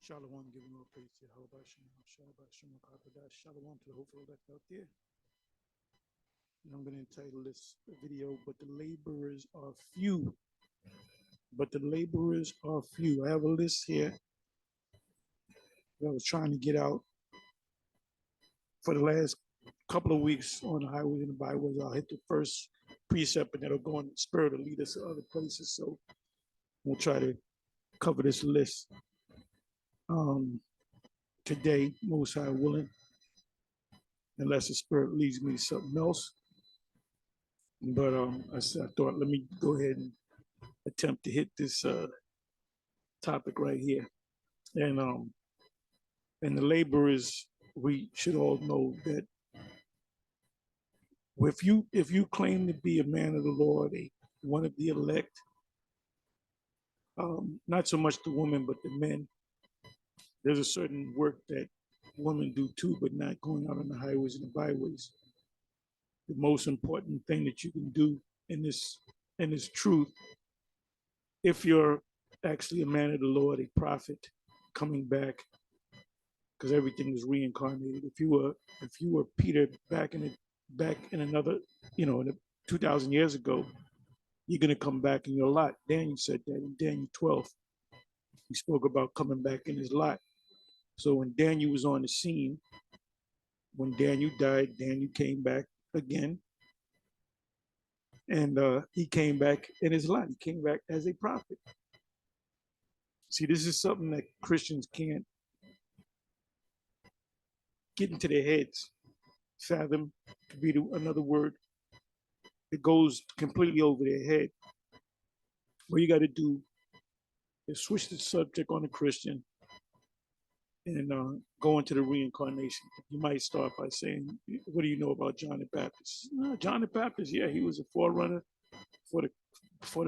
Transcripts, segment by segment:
Shalom, giving all praise to Yahweh Shalom to the hopeful elect out there. And I'm going to entitle this video, But the Laborers Are Few. But the laborers are few. I have a list here that I was trying to get out for the last couple of weeks on the highways and the byways. I'll hit the first precept and that'll go in the spirit to lead us to other places. So we'll try to cover this list today, most high willing, unless the spirit leads me to something else. But I thought, let me go ahead and attempt to hit this topic right here. And the laborers, we should all know that if you claim to be a man of the Lord, one of the elect, not so much the women, but the men, there's a certain work that women do too, but not going out on the highways and the byways. The most important thing that you can do in this truth, if you're actually a man of the Lord, a prophet coming back, because everything is reincarnated. If you were Peter back in another, in 2,000 years ago, you're gonna come back in your lot. Daniel said that in Daniel 12. He spoke about coming back in his lot. So when Daniel was on the scene, when Daniel died, Daniel came back again. And he came back in his lot. He came back as a prophet. See, this is something that Christians can't get into their heads. Fathom could be another word. It goes completely over their head. What you got to do is switch the subject on a Christian and go into the reincarnation. You might start by saying, what do you know about John the Baptist? John the Baptist, yeah, he was a forerunner for the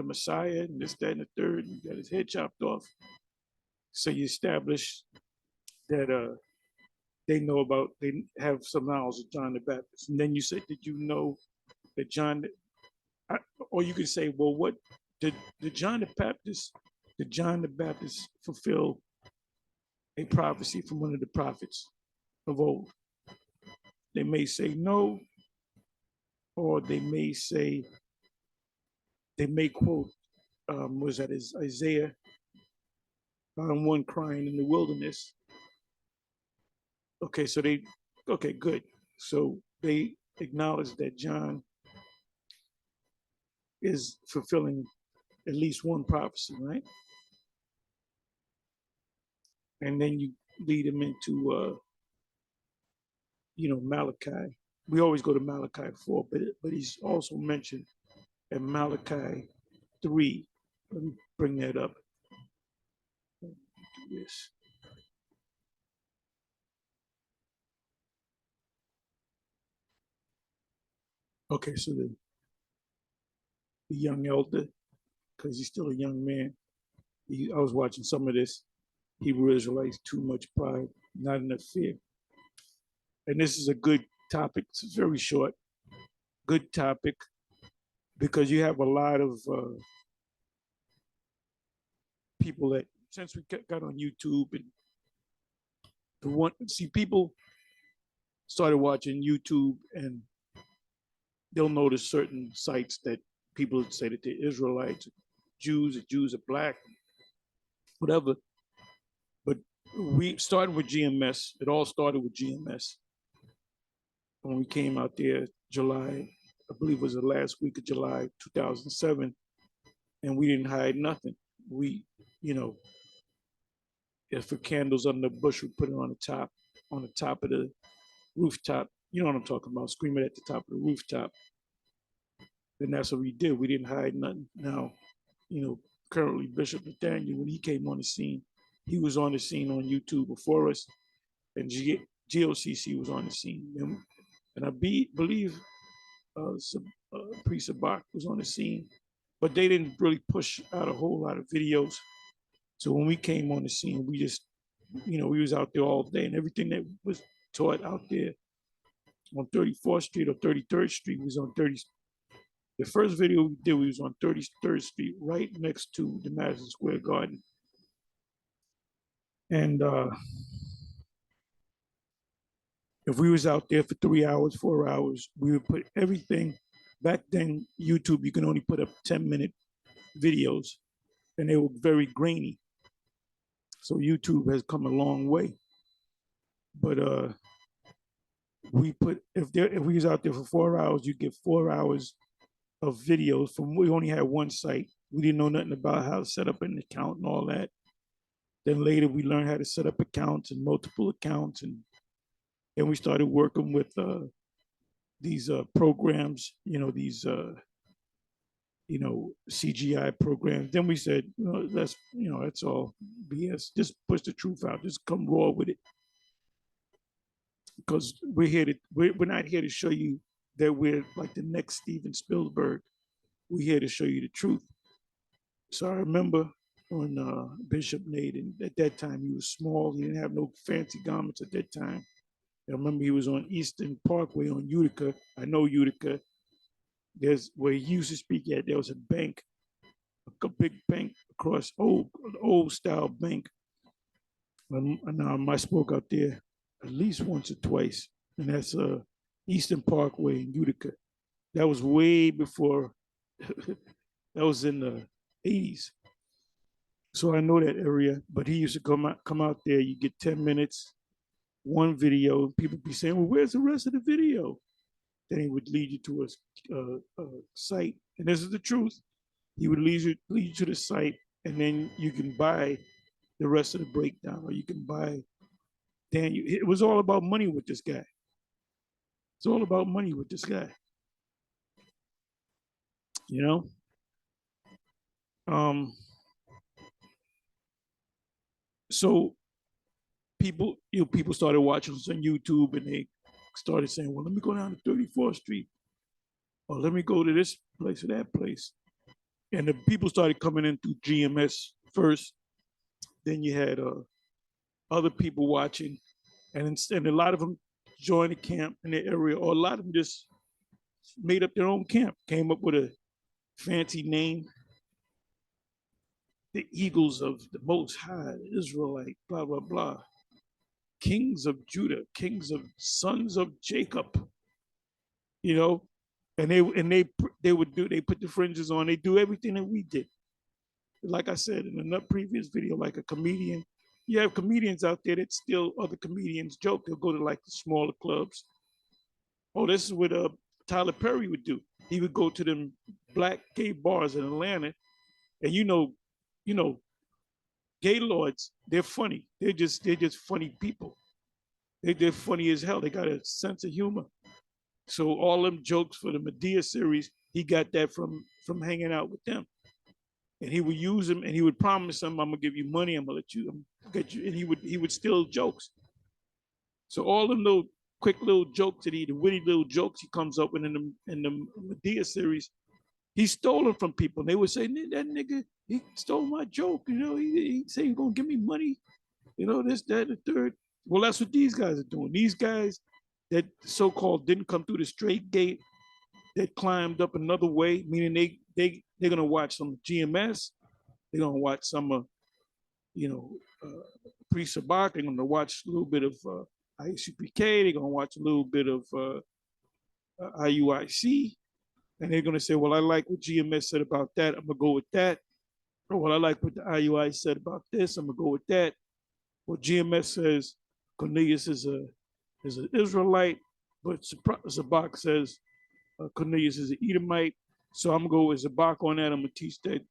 Messiah and this, that, and the third, and got his head chopped off. So you establish that they have some knowledge of John the Baptist. And then you say, did you know that or you could say, well, what did John the Baptist fulfill a prophecy from one of the prophets of old? They may say no, or they may quote, was that is Isaiah 1 crying in the wilderness. Okay, good. So they acknowledge that John is fulfilling at least one prophecy, right? And then you lead them into, Malachi. We always go to Malachi 4, but he's also mentioned in Malachi 3. Let me bring that up. Do this. Okay, so the young elder, because he's still a young man. I was watching some of this. Hebrew Israelites, too much pride, not enough fear. And this is a good topic. It's very short. Good topic, because you have a lot of people that, since we got on YouTube, and people started watching YouTube, and they'll notice certain sites that people say that they're Israelites, Jews are black, whatever. But we started with GMS. It all started with GMS. When we came out there, July, I believe it was the last week of July 2007, and we didn't hide nothing. We, if for candles under the bush, we put it on the top of the rooftop. You know what I'm talking about, screaming at the top of the rooftop. And that's what we did. We didn't hide nothing. Now, currently Bishop Nathaniel, when he came on the scene, he was on the scene on YouTube before us, and GOCC was on the scene. And I believe Priest Sabak was on the scene, but they didn't really push out a whole lot of videos. So when we came on the scene, we just, we was out there all day, and everything that was taught out there on 34th Street or 33rd Street was on 30th. The first video we did, we was on 33rd Street, right next to the Madison Square Garden. And if we was out there for 3 hours, 4 hours, we would put everything. Back then, YouTube, you can only put up 10-minute videos, and they were very grainy. So YouTube has come a long way. But we put if we was out there for 4 hours, you get 4 hours of videos from. We only had one site. We didn't know nothing about how to set up an account and all that. Then later we learned how to set up accounts and multiple accounts, and we started working with these programs, these CGI programs. Then we said, that's that's all BS. Just push the truth out. Just come raw with it, because we're not here to show you that we're like the next Steven Spielberg. We're here to show you the truth. So I remember when Bishop Nate, and at that time he was small. He didn't have no fancy garments at that time. I remember he was on Eastern Parkway on Utica. I know Utica. There's where he used to speak at. There was a bank, a big bank across old style bank. And I spoke out there at least once or twice, and that's Eastern Parkway in Utica. That was way before. That was in the 80s. So I know that area. But he used to come out there. You get 10 minutes, one video. People be saying, "Well, where's the rest of the video?" Then he would lead you to a site, and this is the truth. He would lead you to the site, and then you can buy the rest of the breakdown, or you can buy. Daniel. It was all about money with this guy. It's all about money with this guy. So people started watching us on YouTube, and they started saying, "Well, let me go down to 34th Street, or let me go to this place or that place." And the people started coming in through GMS first. Then you had other people watching, and a lot of them joined the camp in the area, or a lot of them just made up their own camp, came up with a fancy name. The Eagles of the Most High, Israelite, blah, blah, blah. Kings of Judah, kings of sons of Jacob, and they put the fringes on. They do everything that we did. Like I said in a previous video, like a comedian, you have comedians out there that steal other comedians' joke. They'll go to like the smaller clubs. Oh, this is what Tyler Perry would do. He would go to them black gay bars in Atlanta, and Gaylords, they're funny. They're just funny people. They're funny as hell. They got a sense of humor. So all them jokes for the Medea series, he got that from hanging out with them. And he would use them, and he would promise them, "I'm gonna give you money. I'm gonna get you." And he would steal jokes. So all them little quick little jokes the witty little jokes he comes up with in the Medea series, he stole them from people. And they would say, "That nigga, he stole my joke. He said he's gonna give me money. This, that, and the third." Well, that's what these guys are doing. These guys that so-called didn't come through the straight gate, that climbed up another way, meaning they're gonna watch some GMS, they're gonna watch some Priest Sabak, they're gonna watch a little bit of IUCPK, they're gonna watch a little bit of IUIC, and they're gonna say, "Well, I like what GMS said about that. I'm gonna go with that." Or, "Well, I like what the IUI said about this. I'm gonna go with that." Well, GMS says Cornelius is an Israelite, but Zabak says Cornelius is an Edomite. So I'm gonna go with Zabak on that. I'm gonna teach that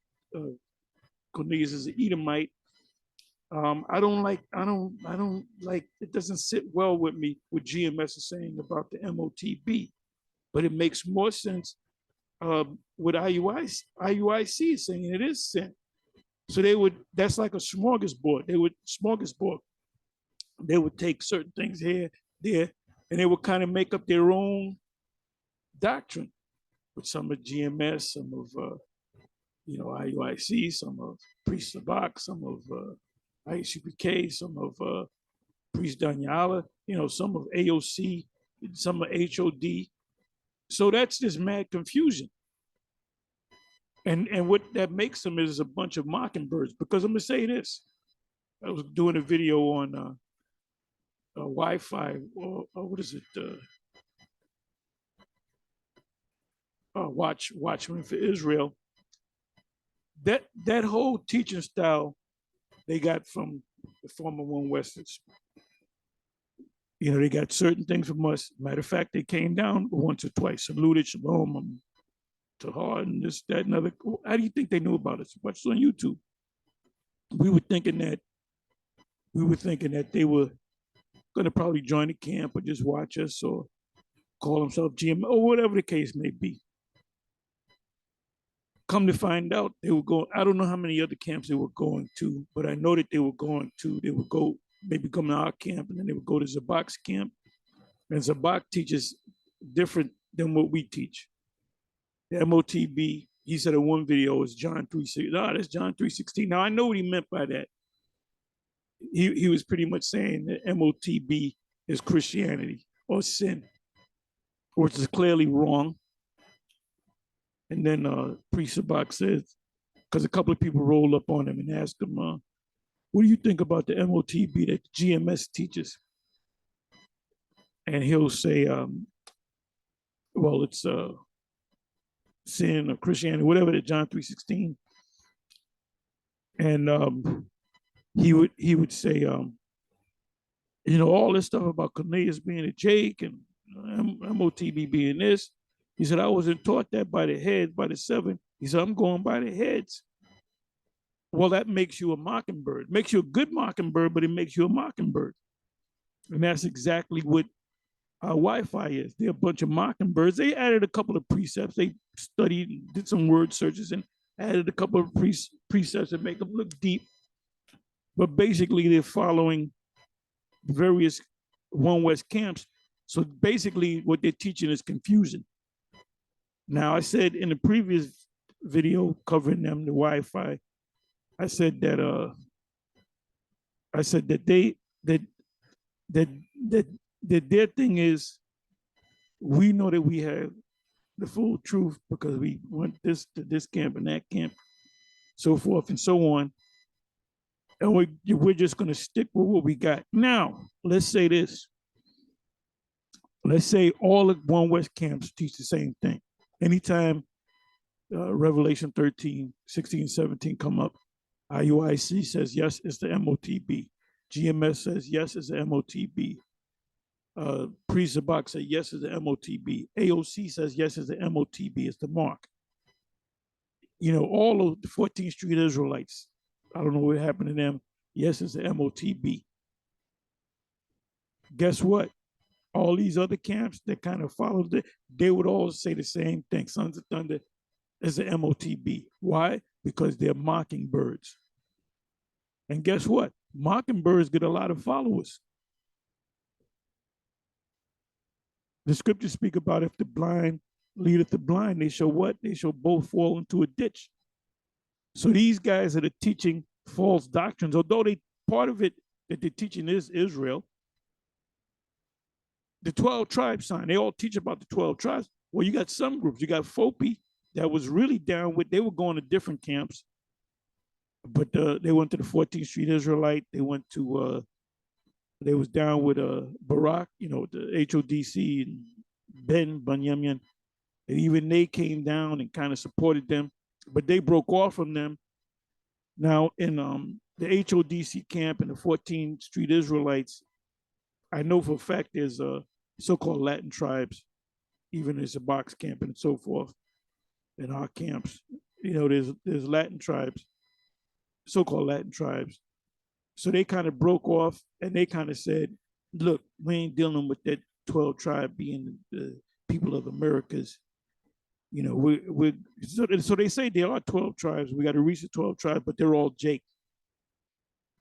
Cornelius is an Edomite. I don't like. It doesn't sit well with me what GMS is saying about the MOTB, but it makes more sense with IUIC saying it is sin. So that's like a smorgasbord. They would take certain things here, there, and they would kind of make up their own doctrine with some of GMS, some of IUIC, some of Priest Sabak, some of IUCPK, some of Priest Daniela, some of AOC, some of HOD. So that's just mad confusion. And what that makes them is a bunch of mockingbirds. Because I'm gonna say this: I was doing a video on Wi-Fi, or what is it? Watchman for Israel. That whole teaching style they got from the former One Westers. You know, they got certain things from us. Matter of fact, they came down once or twice, saluted, shalom, tahar, and this, that, and other. How do you think they knew about us? Watch on YouTube. We were thinking that they were going to probably join the camp or just watch us or call themselves GM or whatever the case may be. Come to find out, they were going. I don't know how many other camps they were going to, but I know that they were going to. They would go, maybe come to our camp, and then they would go to Zabak's camp. And Zabak teaches different than what we teach. The MOTB, he said in one video, is John 3:16. No, that's John 3:16. Now I know what he meant by that. He was pretty much saying that MOTB is Christianity or sin, which is clearly wrong. And then Priest Sabak says, because a couple of people rolled up on him and asked him, what do you think about the MOTB that GMS teaches? And he'll say, well, it's sin or Christianity, whatever, that John 3:16. And he would say, you know, all this stuff about Cornelius being a Jake and MOTB being this. He said, I wasn't taught that by the heads, by the seven. He said, I'm going by the heads. Well, that makes you a mockingbird. Makes you a good mockingbird, but it makes you a mockingbird. And that's exactly what our Wi-Fi is. They're a bunch of mockingbirds. They added a couple of precepts. They studied, did some word searches, and added a couple of precepts that make them look deep. But basically, they're following various One West camps. So basically, what they're teaching is confusion. Now, I said in the previous video covering them, the Wi-Fi, I said that their thing is, we know that we have the full truth because we went this to this camp and that camp, so forth and so on. And we're just going to stick with what we got. Now, let's say this. Let's say all the One West camps teach the same thing. Anytime Revelation 13, 16, 17 come up, IUIC says, yes, it's the MOTB. GMS says, yes, it's the MOTB. Priest Zabak says, yes, it's the MOTB. AOC says, yes, it's the MOTB. It's the mark. You know, all of the 14th Street Israelites, I don't know what happened to them. Yes, it's the MOTB. Guess what? All these other camps that kind of followed it, they would all say the same thing. Sons of Thunder is the MOTB. Why? Because they're mockingbirds. And guess what? Mockingbirds get a lot of followers. The scriptures speak about if the blind leadeth the blind, they shall what? They shall both fall into a ditch. So these guys that are teaching false doctrines, although part of it that they're teaching is Israel, the 12 tribes sign, they all teach about the 12 tribes. Well, you got some groups. You got FOPI that was really down with, they were going to different camps, but they went to the 14th Street Israelite. They went to, they was down with Barak, you know, the HODC and Ben Bunyamin. And even they came down and kind of supported them, but they broke off from them. Now in the HODC camp and the 14th Street Israelites, I know for a fact there's so-called Latin tribes, even there's a box camp and so forth in our camps. You know, there's Latin tribes, so-called Latin tribes. So they kind of broke off and they kind of said, look, we ain't dealing with that 12 tribe being the people of Americas. You know, so they say there are 12 tribes. We got to reach the 12 tribes, but they're all Jake.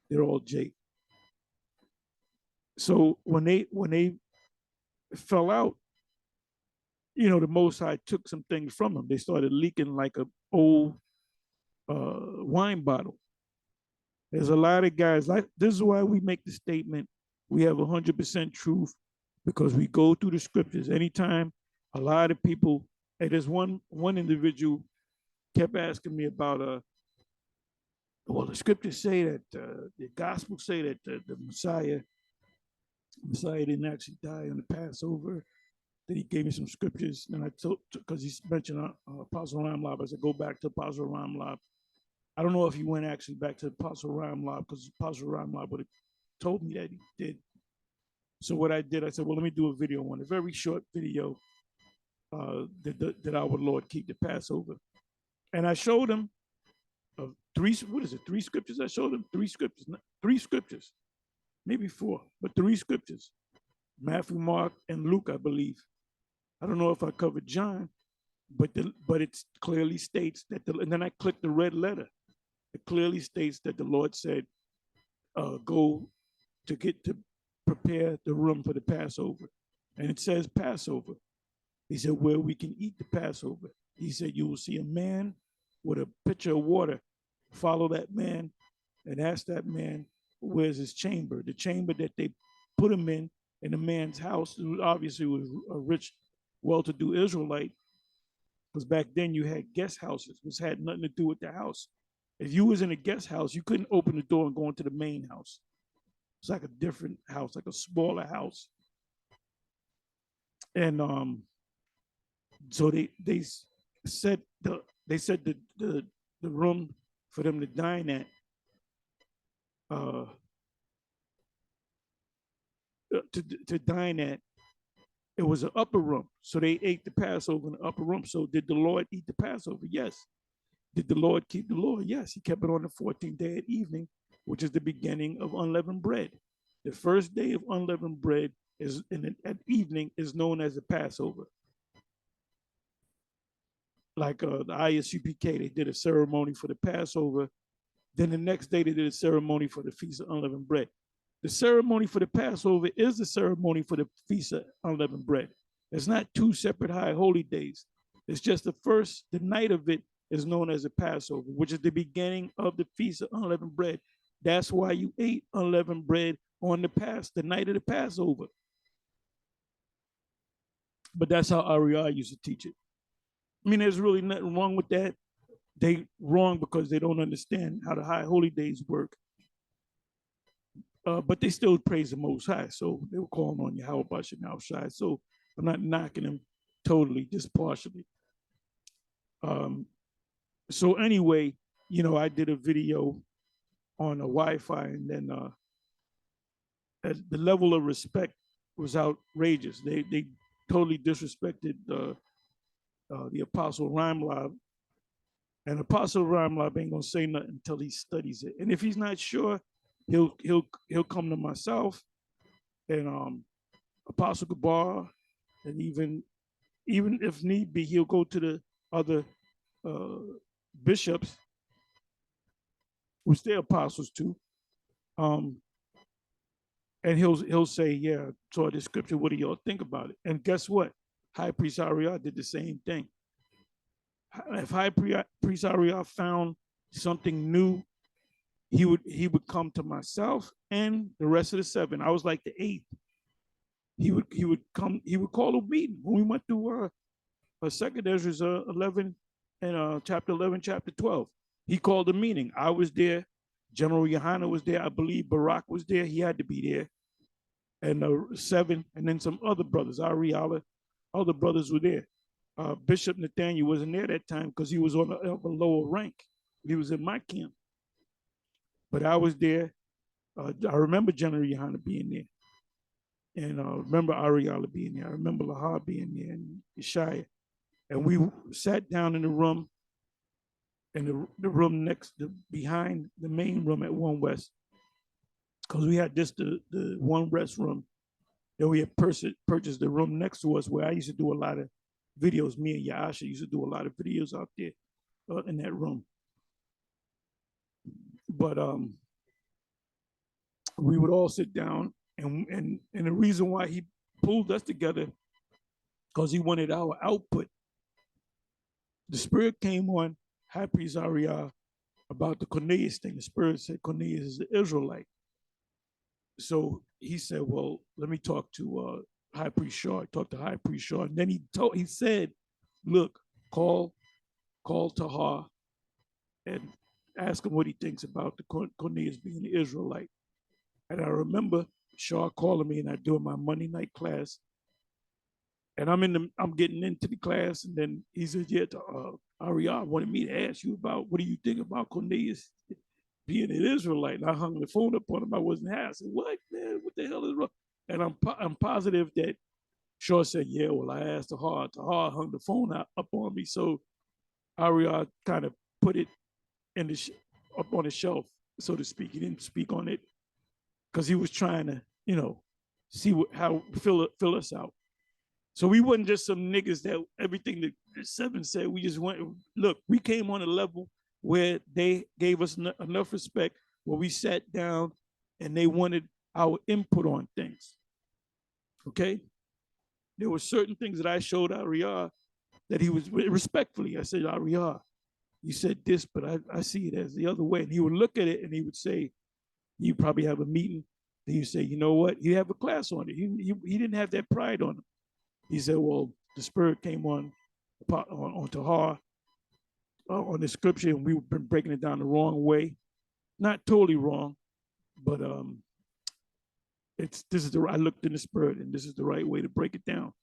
They're all Jake. So when they fell out, you know, the Most High took some things from them. They started leaking like an old wine bottle. There's a lot of guys like this is why we make the statement we have 100% truth, because we go through the scriptures. Anytime a lot of people, hey, there's one individual kept asking me about Well, the scriptures say that the gospels say that the Messiah didn't actually die on the Passover. Then he gave me some scriptures, and I told, because he mentioned Apostle Ramlab. I said, go back to Apostle Ramlab. I don't know if he went actually back to Apostle Ramlab, because Apostle Ramlab would have told me that he did. So what I did, I said, well, let me do a video on a very short video. Did our Lord keep the Passover? And I showed him three scriptures? I showed him three scriptures, maybe four, but three scriptures: Matthew, Mark, and Luke, I believe. I don't know if I covered John, but it clearly states that and then I clicked the red letter. It clearly states that the Lord said, go to prepare the room for the Passover. And it says Passover. He said, where we can eat the Passover. He said, you will see a man with a pitcher of water. Follow that man and ask that man, where's his chamber? The chamber that they put him in a man's house, who obviously was a rich, well-to-do Israelite, because back then you had guest houses, which had nothing to do with the house. If you was in a guest house, you couldn't open the door and go into the main house. It's like a different house, like a smaller house. And so they said the room for them to dine at to dine at, it was an upper room. So they ate the Passover in the upper room. So did the Lord eat the Passover? Yes. Did the Lord keep the Lord? Yes. He kept it on the 14th day at evening, which is the beginning of unleavened bread. The first day of unleavened bread is at evening is known as the Passover. Like the ISUPK, they did a ceremony for the Passover. Then the next day they did a ceremony for the Feast of Unleavened Bread. The ceremony for the Passover is the ceremony for the Feast of Unleavened Bread. It's not two separate high holy days. It's just the night of it is known as the Passover, which is the beginning of the Feast of Unleavened Bread. That's why you ate unleavened bread on the night of the Passover. But that's how REI used to teach it. I mean, there's really nothing wrong with that. They wrong because they don't understand how the high holy days work. But they still praise the Most High. So they were calling on Yahweh Bashem outside. So I'm not knocking them totally, just partially. So anyway, I did a video on a Wi-Fi, and then the level of respect was outrageous. They totally disrespected the Apostle Ramlab. And Apostle Ramlab ain't gonna say nothing until he studies it. And if he's not sure, he'll come to myself and Apostle Gabar, and even if need be, he'll go to the other bishops, which they're apostles too. And he'll say, yeah, saw the scripture, what do y'all think about it? And guess what? High Priest Ariel did the same thing. If High Priest Ariel found something new, he would come to myself and the rest of the seven. I was like the eighth. He would call a meeting. When we went through Second Ezra 11 and chapter 11, chapter 12, he called a meeting. I was there. General Yohana was there. I believe Barak was there. He had to be there. And seven, and then some other brothers, Ariala, other brothers were there. Bishop Nathaniel wasn't there that time because he was on a lower rank. He was in my camp. But I was there. I remember General Yohana being there. And I remember Ariala being there. I remember Lahar being there and Ishaya. And we sat down in the room, in the room behind the main room at One West, because we had just the One West room. Then we had purchased the room next to us where I used to do a lot of videos. Me and Yasha used to do a lot of videos out there in that room. But we would all sit down, and the reason why he pulled us together, because he wanted our output. The Spirit came on High Priest Ariel about the Cornelius thing. The Spirit said Cornelius is the Israelite. So he said, well, let me talk to High Priest Shaw. I talked to High Priest Shaw. And then he said, look, call Tahar and ask him what he thinks about the Cornelius being an Israelite. And I remember Shaw calling me and I doing my Monday night class. And I'm getting into the class, and then he said, "Yeah, Ariel wanted me to ask you about what do you think about Cornelius being an Israelite?" And I hung the phone up on him. I wasn't happy. I said, "What, man? What the hell is wrong?" And I'm positive that Shaw said, "Yeah, well, I asked Tahar. Tahar hung the phone up on me, so Ariel kind of put it in up on the shelf, so to speak. He didn't speak on it because he was trying to, see how fill us out. So we wasn't just some niggas that everything that Seven said. We just went. Look, we came on a level where they gave us enough respect, where we sat down and they wanted our input on things. Okay, there were certain things that I showed Ariel that he was respectfully. I said, Ariel, you said this, but I see it as the other way. And he would look at it and he would say, you probably have a meeting. Then you say, you know what? You have a class on it. He didn't have that pride on him. He said, well, the spirit came on Tahar on the scripture, and we've been breaking it down the wrong way. Not totally wrong, but I looked in the spirit, and this is the right way to break it down.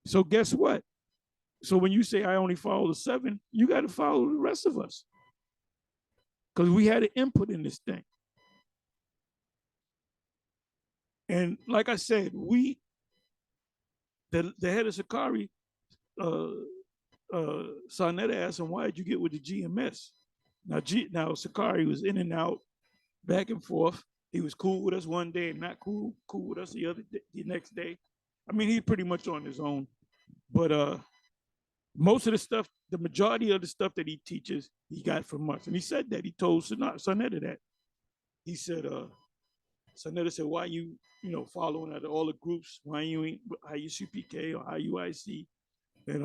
So guess what? So when you say I only follow the 7, you got to follow the rest of us, because we had an input in this thing. And like I said, the head of Sakari, Sarnetta asked him, why did you get with the GMS? Now Sakari was in and out, back and forth. He was cool with us one day and not cool with us the next day. I mean, he's pretty much on his own. But most of the stuff, the majority of the stuff that he teaches, he got from us. And he said that. He told Sarnetta that. He said, Sarnetta said, why you following out all the groups? Why you ain't IUCPK or IUIC? And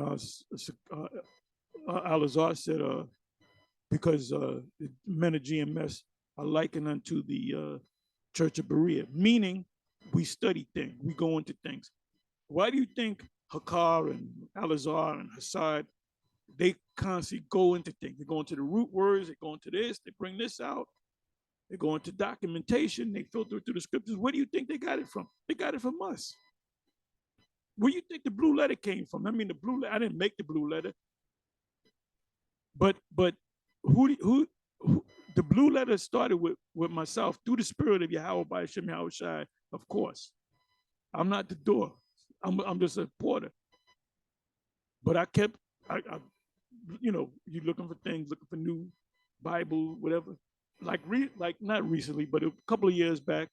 Al-Azhar said, because the men of GMS are likened unto the Church of Berea, meaning we study things, we go into things. Why do you think Hakar and Al-Azhar and Hassad, they constantly go into things? They go into the root words, they go into this, they bring this out, they go into documentation, they filter it through the scriptures. Where do you think they got it from? They got it from us. Where do you think the blue letter came from? I mean, the blue letter, I didn't make the blue letter, but who the blue letter started with myself through the spirit of Yahweh by Hashem Yahweh Shai, of course. I'm not the door. I'm just a porter. But I kept, you're looking for things, looking for new Bible, whatever. Like not recently, but a couple of years back,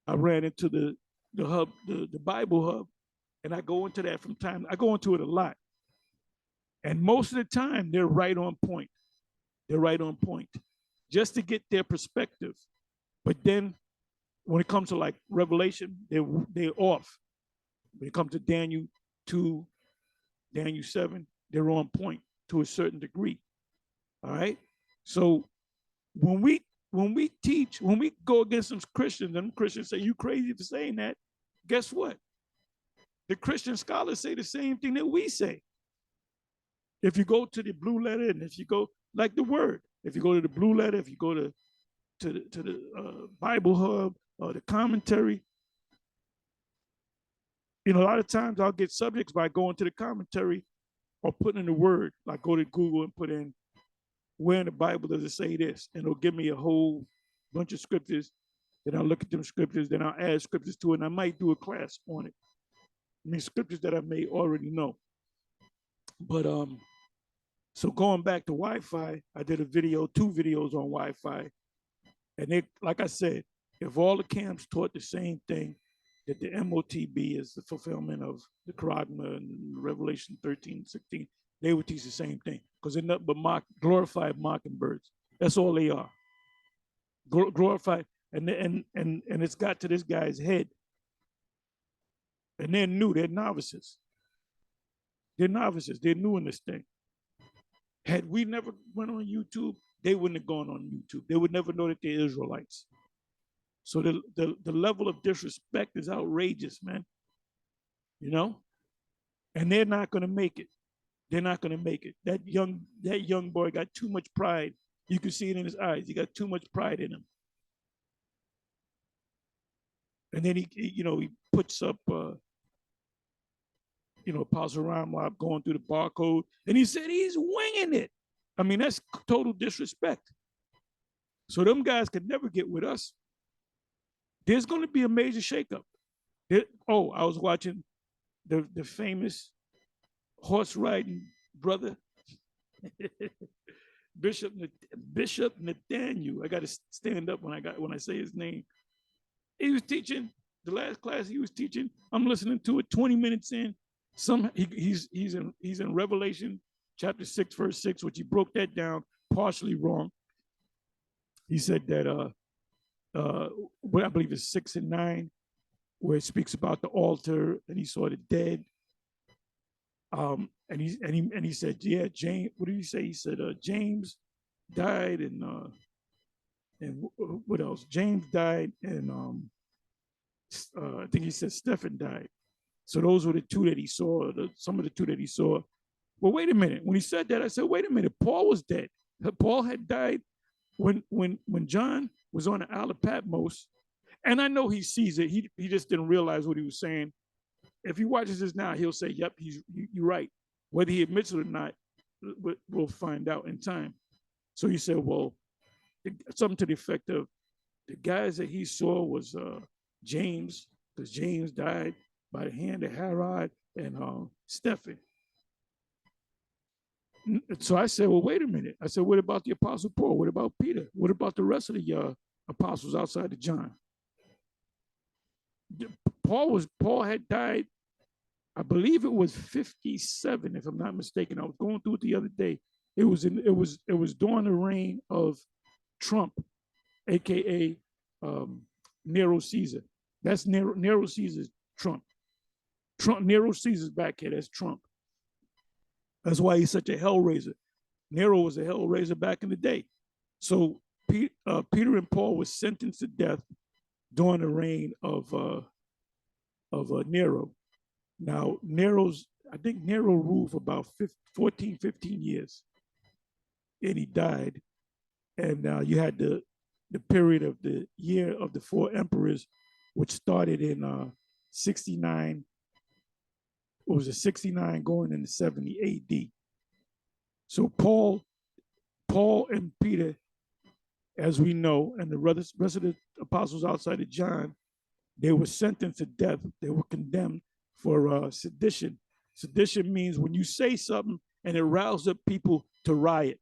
I ran into the hub, the Bible hub, and I go into that I go into it a lot. And most of the time, they're right on point. They're right on point, just to get their perspective. But then when it comes to like Revelation, they're off. When it comes to Daniel 2, Daniel 7, they're on point to a certain degree. All right. So when we teach, when we go against some Christians, and Christians say, you crazy for saying that, guess what? The Christian scholars say the same thing that we say. If you go to the blue letter, and if you go like the word, if you go to the blue letter, if you go to the Bible hub or the commentary, a lot of times I'll get subjects by going to the commentary or putting in the word. Like go to Google and put in, where in the Bible does it say this? And it'll give me a whole bunch of scriptures. Then I'll look at them scriptures, then I'll add scriptures to it, and I might do a class on it. I mean, scriptures that I may already know. But so going back to Wi-Fi, I did 2 videos on Wi-Fi. And like I said, if all the camps taught the same thing, that the MOTB is the fulfillment of the Charagma and Revelation 13, 16, they would teach the same thing, because they're nothing but glorified mockingbirds. That's all they are. Glorified, and it's got to this guy's head. And they're new, they're novices. They're novices, they're new in this thing. Had we never went on YouTube, they wouldn't have gone on YouTube. They would never know that they're Israelites. So the level of disrespect is outrageous, man. And they're not going to make it. They're not going to make it. That young boy got too much pride You can see it in his eyes. He got too much pride in him. And then he puts up, Apostle Ramlock going through the barcode, and he said he's winging it. I mean, that's total disrespect. So them guys could never get with us. There's going to be a major shakeup. I was watching the famous horse riding brother, Bishop Nathaniel. I got to stand up when I say his name. He was teaching the last class he was teaching. I'm listening to it 20 minutes in. He's in Revelation chapter 6, verse 6, which he broke that down partially wrong. He said that what I believe is 6 and 9, where it speaks about the altar and he saw the dead. And he said, yeah, James. What did he say? He said James died, and what else? James died, and I think he said Stephen died. So those were the two that he saw. Some of the two that he saw. Well, wait a minute. When he said that, I said, wait a minute. Paul was dead. Paul had died when John was on the Isle of Patmos. And I know he sees it. He just didn't realize what he was saying. If he watches this now, he'll say, yep, you're right. Whether he admits it or not, we'll find out in time. So he said, well, something to the effect of the guys that he saw was James, because James died by the hand of Herod and Stephen. So I said, well, wait a minute. I said, what about the Apostle Paul? What about Peter? What about the rest of the apostles outside of John? Paul had died, I believe it was 57, if I'm not mistaken. I was going through it the other day. It was during the reign of Trump, aka Nero Caesar. That's Nero Caesar's Trump. Nero Caesar's back here. That's Trump. That's why he's such a hellraiser. Nero was a hellraiser back in the day. So Peter and Paul were sentenced to death during the reign of Nero. Now, I think Nero ruled for about 15 years, and he died. And you had the period of the year of the four emperors, which started in 69. It was a 69 going into 70 AD. So Paul and Peter, as we know, and the rest of the apostles outside of John, they were sentenced to death. They were condemned for sedition. Sedition means when you say something and it rouses up people to riot.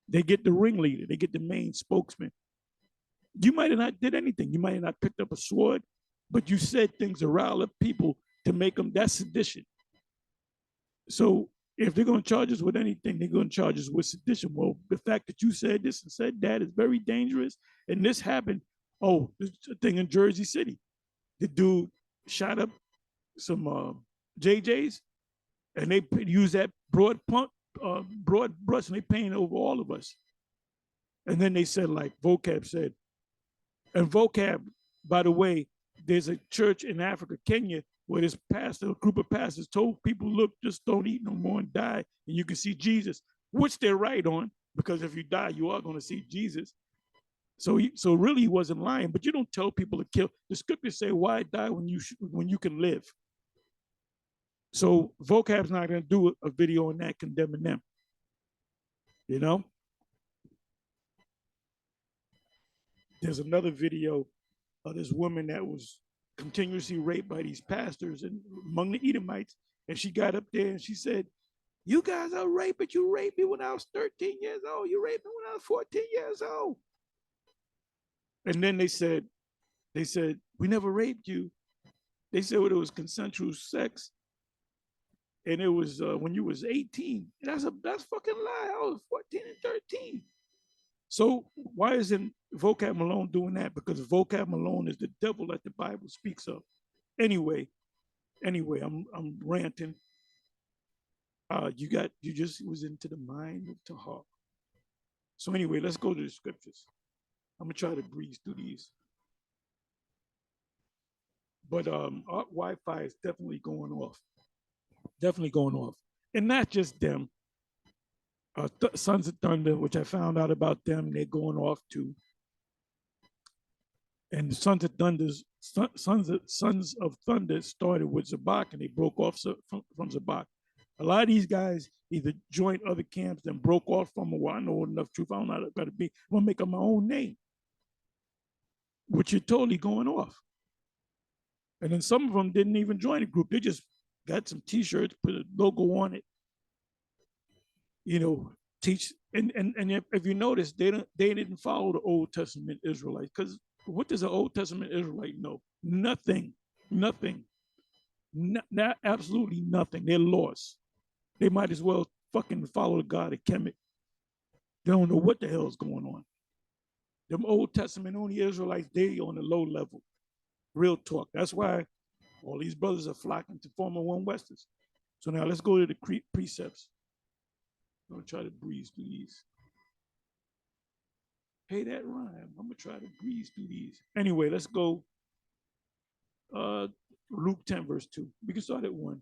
They get the ringleader. They get the main spokesman. You might have not did anything. You might have not picked up a sword, but you said things to rile up people to make them. That's sedition. So if they're going to charge us with anything, they're going to charge us with sedition. Well, the fact that you said this and said that is very dangerous. And this happened. Oh, there's a thing in Jersey City. The dude shot up some JJs, and they use that broad brush, and they painted over all of us. And then they said, like Vocab said, and Vocab, by the way, there's a church in Africa, Kenya, where this pastor, a group of pastors told people, look, just don't eat no more and die, and you can see Jesus, which they're right on, because if you die, you are going to see Jesus. So really he wasn't lying, but you don't tell people to kill. The scriptures say, why die when you can live? So Vocab's not going to do a video on that condemning them. You know? There's another video of this woman that was continuously raped by these pastors and among the Edomites. And she got up there and she said, you guys are raping. You raped me when I was 13 years old. You raped me when I was 14 years old. And then they said, we never raped you. They said, well, it was consensual sex. And it was when you was 18. That's fucking lie. I was 14 and 13. So why isn't Vocab Malone doing that? Because Vocab Malone is the devil that the Bible speaks of. Anyway, I'm ranting. You just was into the mind of Tahar. So anyway, let's go to the scriptures. I'm gonna try to breeze through these. But our Wi-Fi is definitely going off. Definitely going off. And not just them. Sons of Thunder, which I found out about them. They're going off to, and the Sons of Thunder started with Zabak, and they broke off from Zabak. A lot of these guys either joined other camps and broke off from them. Well, I know enough truth. I don't know how to gotta be. I'm gonna make up my own name, which you're totally going off. And then some of them didn't even join the group. They just got some T-shirts, put a logo on it, teach. And if you notice, they didn't follow the Old Testament Israelites, because what does an Old Testament Israelite know? Nothing, nothing, not absolutely nothing. They're lost. They might as well fucking follow the God of Kemet. They don't know what the hell is going on. Them Old Testament only Israelites, they on the low level. Real talk. That's why all these brothers are flocking to former One Westers. So now let's go to the precepts. I'm gonna try to breeze through these. Hey, that rhyme. I'm gonna try to breeze through these. Anyway, let's go. Luke 10, verse 2. We can start at 1.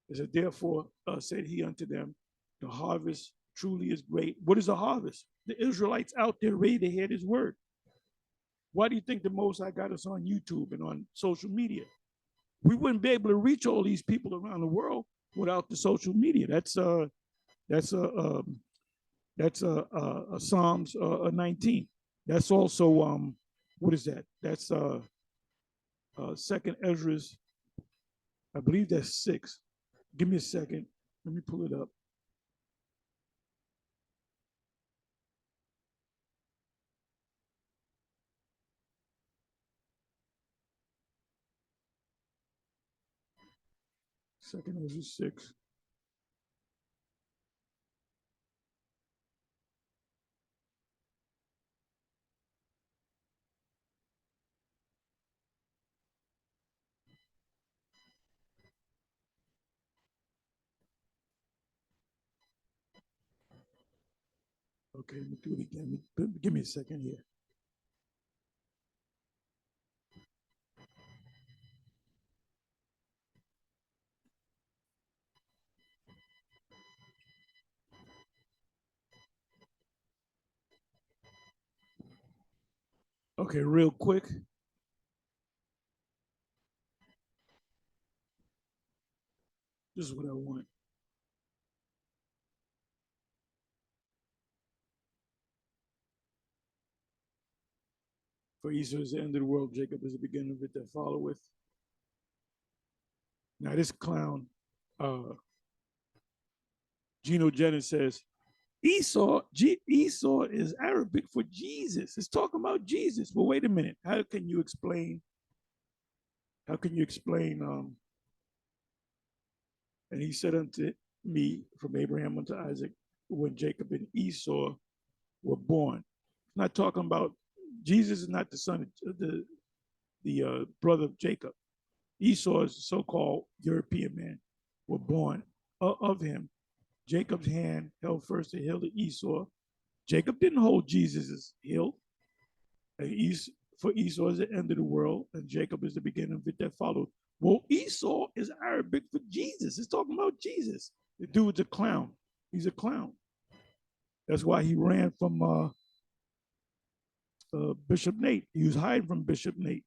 It said, therefore said he unto them, the harvest truly is great. What is the harvest? The Israelites out there ready to hear his word. Why do you think the Most High got us on YouTube and on social media? We wouldn't be able to reach all these people around the world without the social media. That's Psalms 19. That's also what is that? That's Second Ezra's. I believe that's 6. Give me a second. Let me pull it up. Second Ezra 6. Okay, let me do it again. Give me a second here. Okay, real quick. This is what I want. For Esau is the end of the world, Jacob is the beginning of it that followeth. Now this clown, Geno Jennings says, Esau is Arabic for Jesus. It's talking about Jesus. Well, wait a minute. How can you explain? And he said unto me, from Abraham unto Isaac, when Jacob and Esau were born. It's not talking about Jesus is not the son of the brother of Jacob. Esau is the so-called European man, were born of him. Jacob's hand held first the heel of Esau. Jacob didn't hold Jesus' heel. For Esau is the end of the world, and Jacob is the beginning of it that followed. Well, Esau is Arabic for Jesus. It's talking about Jesus. The dude's a clown. He's a clown. That's why he ran from Bishop Nate. He was hiding from Bishop Nate.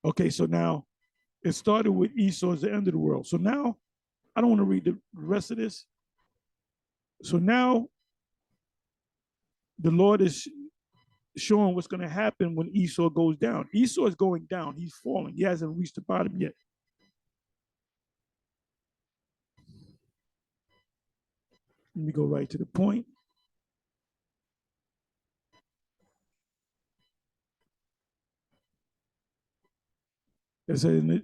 Okay, so now it started with Esau as the end of the world. So now I don't want to read the rest of this. So now the Lord is showing what's going to happen when Esau goes down. Esau is going down. He's falling. He hasn't reached the bottom yet. Let me go right to the point. It said, and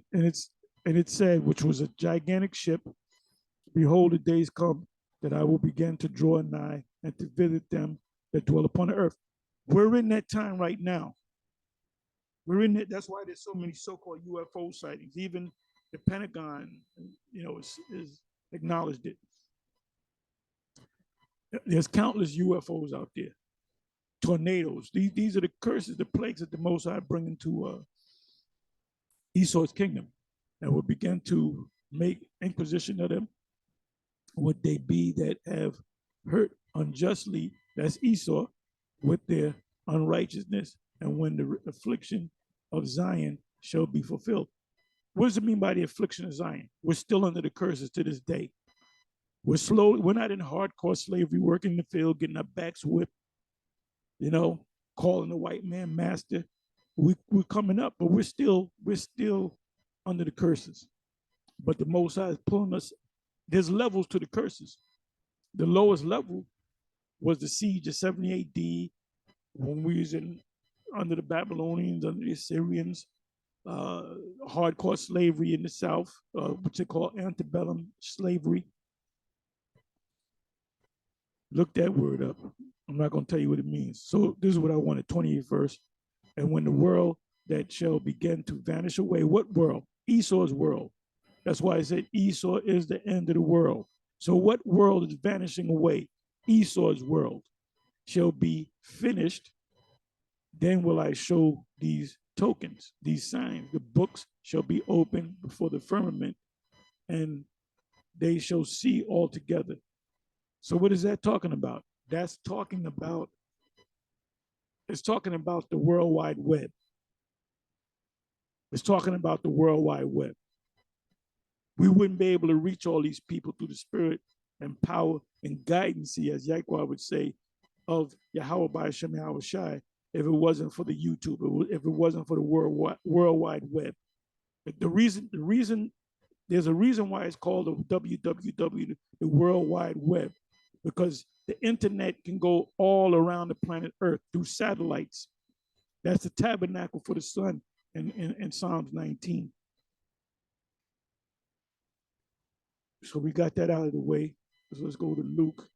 it said, which was a gigantic ship, behold, the days come that I will begin to draw nigh and to visit them that dwell upon the earth. We're in that time right now. We're in it. That's why there's so many so-called UFO sightings. Even the Pentagon, is acknowledged it. There's countless UFOs out there. Tornadoes. These are the curses, the plagues that the Most High bring into Esau's kingdom, and will begin to make inquisition of them. Would they be that have hurt unjustly, that's Esau, with their unrighteousness, and when the affliction of Zion shall be fulfilled. What does it mean by the affliction of Zion? We're still under the curses to this day. We're not in hardcore slavery, working in the field, getting our backs whipped, calling the white man master. We're coming up, but we're still under the curses. But the Most High is pulling us. There's levels to the curses. The lowest level was the siege of 70 AD, when we was under the Babylonians, under the Assyrians, hardcore slavery in the South, which they call antebellum slavery. Look that word up. I'm not going to tell you what it means. So this is what I wanted, 28th verse. And when the world that shall begin to vanish away, what world? Esau's world. That's why I said Esau is the end of the world. So what world is vanishing away? Esau's world shall be finished. Then will I show these tokens, these signs. The books shall be opened before the firmament, and they shall see all together. So what is that talking about? That's talking about, it's talking about the World Wide Web. It's talking about the World Wide Web. We wouldn't be able to reach all these people through the spirit and power and guidance, as Yaquah would say, of Yahweh by Hashem Yahweh Shai, if it wasn't for the YouTube, if it wasn't for the World Wide Web. There's a reason why it's called the WWW, the World Wide Web, because the internet can go all around the planet Earth through satellites. That's the tabernacle for the sun in Psalms 19. So we got that out of the way. So let's go to Luke.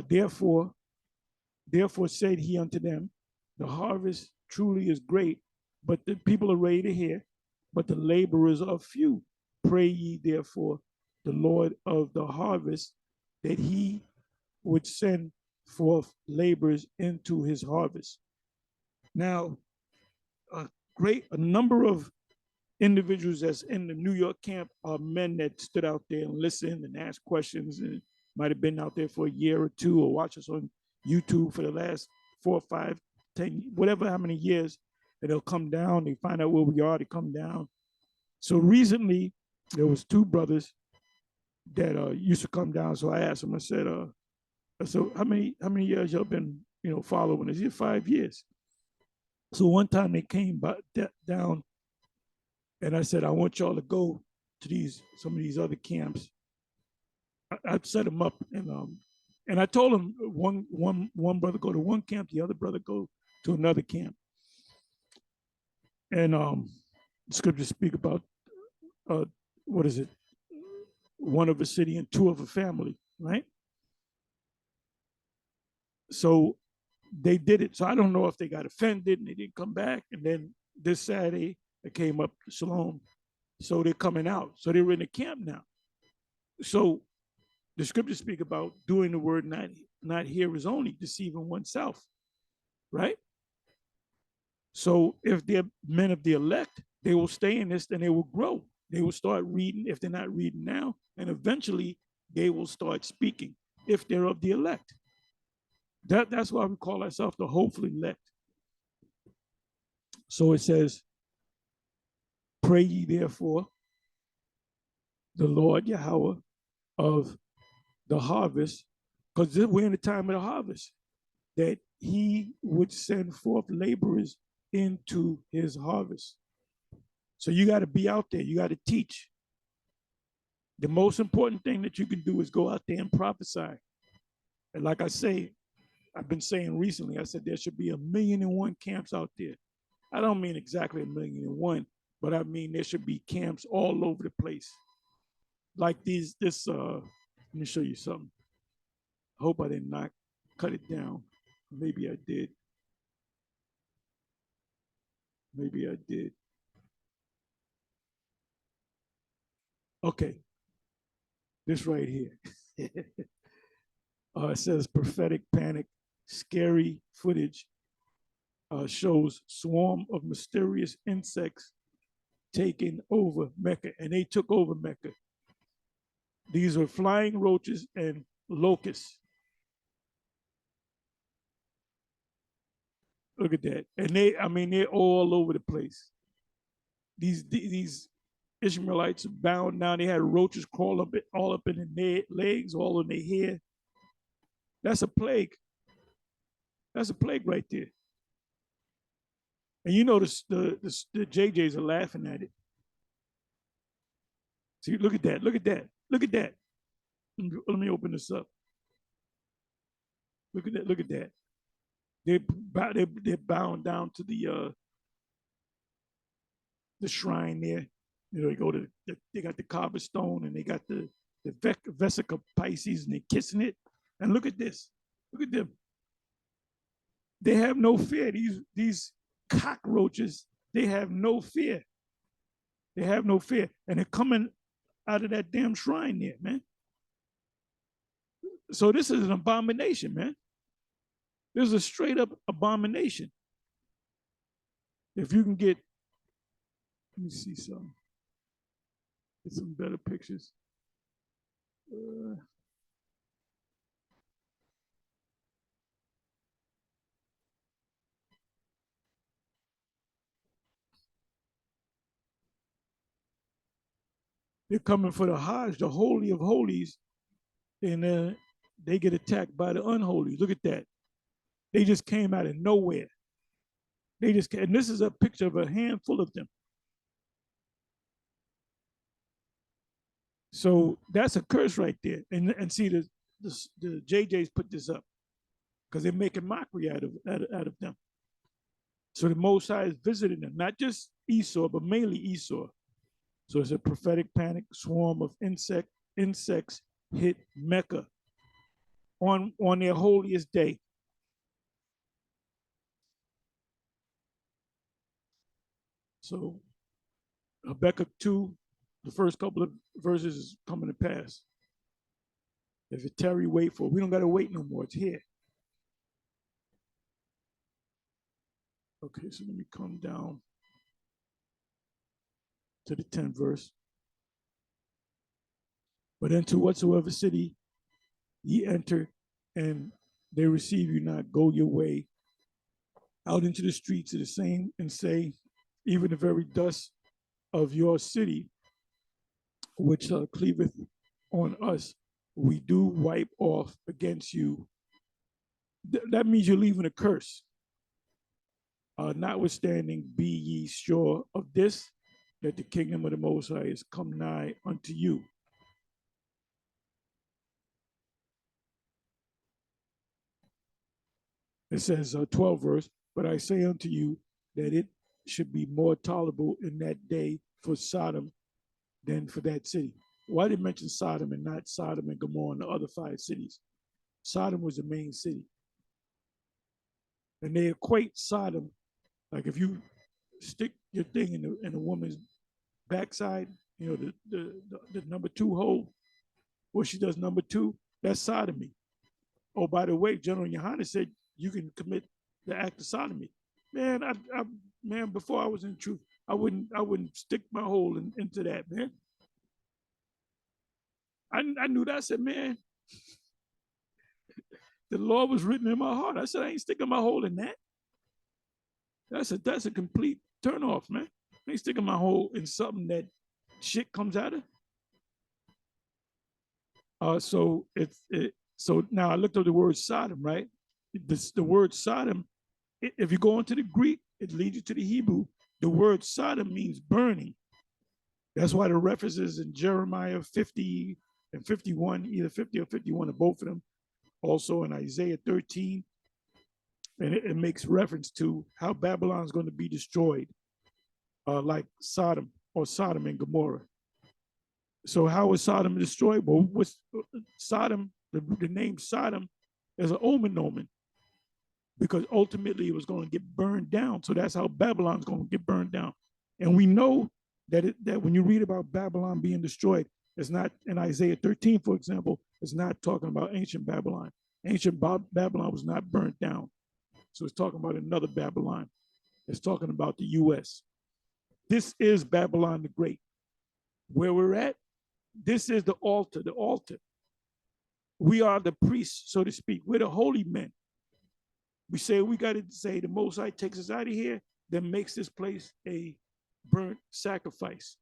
Therefore said he unto them, the harvest truly is great, but the people are ready to hear, but the laborers are few. Pray ye therefore the Lord of the harvest that he would send forth laborers into his harvest. Now, a number of individuals that's in the New York camp are men that stood out there and listened and asked questions, and might have been out there for a year or two, or watch us on YouTube for the last 4 or 5, 10, whatever, how many years, and they'll come down, they find out where we are, they come down. So recently, there was 2 brothers that used to come down. So I asked them, I said, so how many years y'all been, following us? Here 5 years. So one time they came down, and I said, I want y'all to go to some of these other camps. I set them up, and I told them one brother go to one camp, the other brother go to another camp. And the scriptures speak about what is it? 1 of a city and 2 of a family, right? So they did it. So I don't know if they got offended and they didn't come back. And then this Saturday, they came up to Shalom. So they're coming out. So they're in the camp now. So the scriptures speak about doing the word not hearers only, deceiving oneself, right? So if they're men of the elect, they will stay in this, then they will grow. They will start reading if they're not reading now, and eventually they will start speaking if they're of the elect. That's why we call ourselves the hopefully elect. So it says, pray ye therefore the Lord Yahweh of the harvest, because we're in the time of the harvest, that he would send forth laborers into his harvest. So you got to be out there. You got to teach. The most important thing that you can do is go out there and prophesy. And like I say, I've been saying recently, I said there should be 1,000,001 camps out there. I don't mean exactly 1,000,001, but I mean there should be camps all over the place. Like let me show you something. I hope I did not cut it down. Maybe I did. Maybe I did. Okay. This right here. It says prophetic panic, scary footage shows swarm of mysterious insects taking over Mecca, and they took over Mecca. These are flying roaches and locusts. Look at that. And they're all over the place. These Ishmaelites are bound down. They had roaches crawl up all up in their legs, all in their hair. That's a plague. That's a plague right there. And you know the JJs are laughing at it. See, look at that. Look at that. Look at that. Let me open this up. Look at that. Look at that. They're bound down to the shrine there. You know, they go to they got the Kaaba stone and they got the Vesica Pisces and they're kissing it. And look at this. Look at them. They have no fear. These cockroaches, they have no fear. They have no fear. And they're coming out of that damn shrine there, man. So this is an abomination, man. This is a straight up abomination. If you can get, let me see some. Get some better pictures. They're coming for the Hajj, the Holy of Holies, and they get attacked by the unholy. Look at that. They just came out of nowhere. They just came, and this is a picture of a handful of them. So that's a curse right there. And see, the JJs put this up because they're making mockery out of them. So the Most High is visiting them, not just Esau, but mainly Esau. So it's a prophetic panic. Swarm of insects hit Mecca on their holiest day. So Habakkuk 2, the first couple of verses is coming to pass. If it tarry, wait for it. We don't got to wait no more. It's here. Okay, so let me come down to the 10th verse. But into whatsoever city ye enter, and they receive you not, go your way out into the streets of the same, and say, even the very dust of your city, which cleaveth on us, we do wipe off against you. That means you're leaving a curse. Notwithstanding, be ye sure of this, that the kingdom of the Most High is come nigh unto you. It says, 12th verse, but I say unto you that it should be more tolerable in that day for Sodom than for that city. Why did it mention Sodom and not Sodom and Gomorrah and the other 5 cities? Sodom was the main city. And they equate Sodom, like if you stick your thing in a woman's backside, you know, the number 2 hole, where she does number 2, that's sodomy. Oh, by the way, General Yohanan said you can commit the act of sodomy. Man, man, before I was in truth, I wouldn't stick my hole into that, man. I knew that. I said, man, the law was written in my heart. I said, I ain't sticking my hole in that. That's a complete turnoff, man. I ain't sticking my hole in something that shit comes out of. So now I looked up the word Sodom, right? The word Sodom, if you go into the Greek, it leads you to the Hebrew. The word Sodom means burning. That's why the references in Jeremiah 50 and 51, either 50 or 51 of both of them, also in Isaiah 13, and it makes reference to how Babylon is going to be destroyed, like Sodom or Sodom and Gomorrah. So how was Sodom destroyed? Well, what's Sodom, the name Sodom is an omen, because ultimately it was going to get burned down. So that's how Babylon's going to get burned down. And we know that when you read about Babylon being destroyed, it's not in Isaiah 13, for example, it's not talking about ancient Babylon. Ancient Babylon was not burnt down. So it's talking about another Babylon. It's talking about the U.S. This is Babylon the Great. Where we're at, this is the altar, the altar. We are the priests, so to speak. We're the holy men. We say we got to say the Most High takes us out of here, then makes this place a burnt sacrifice.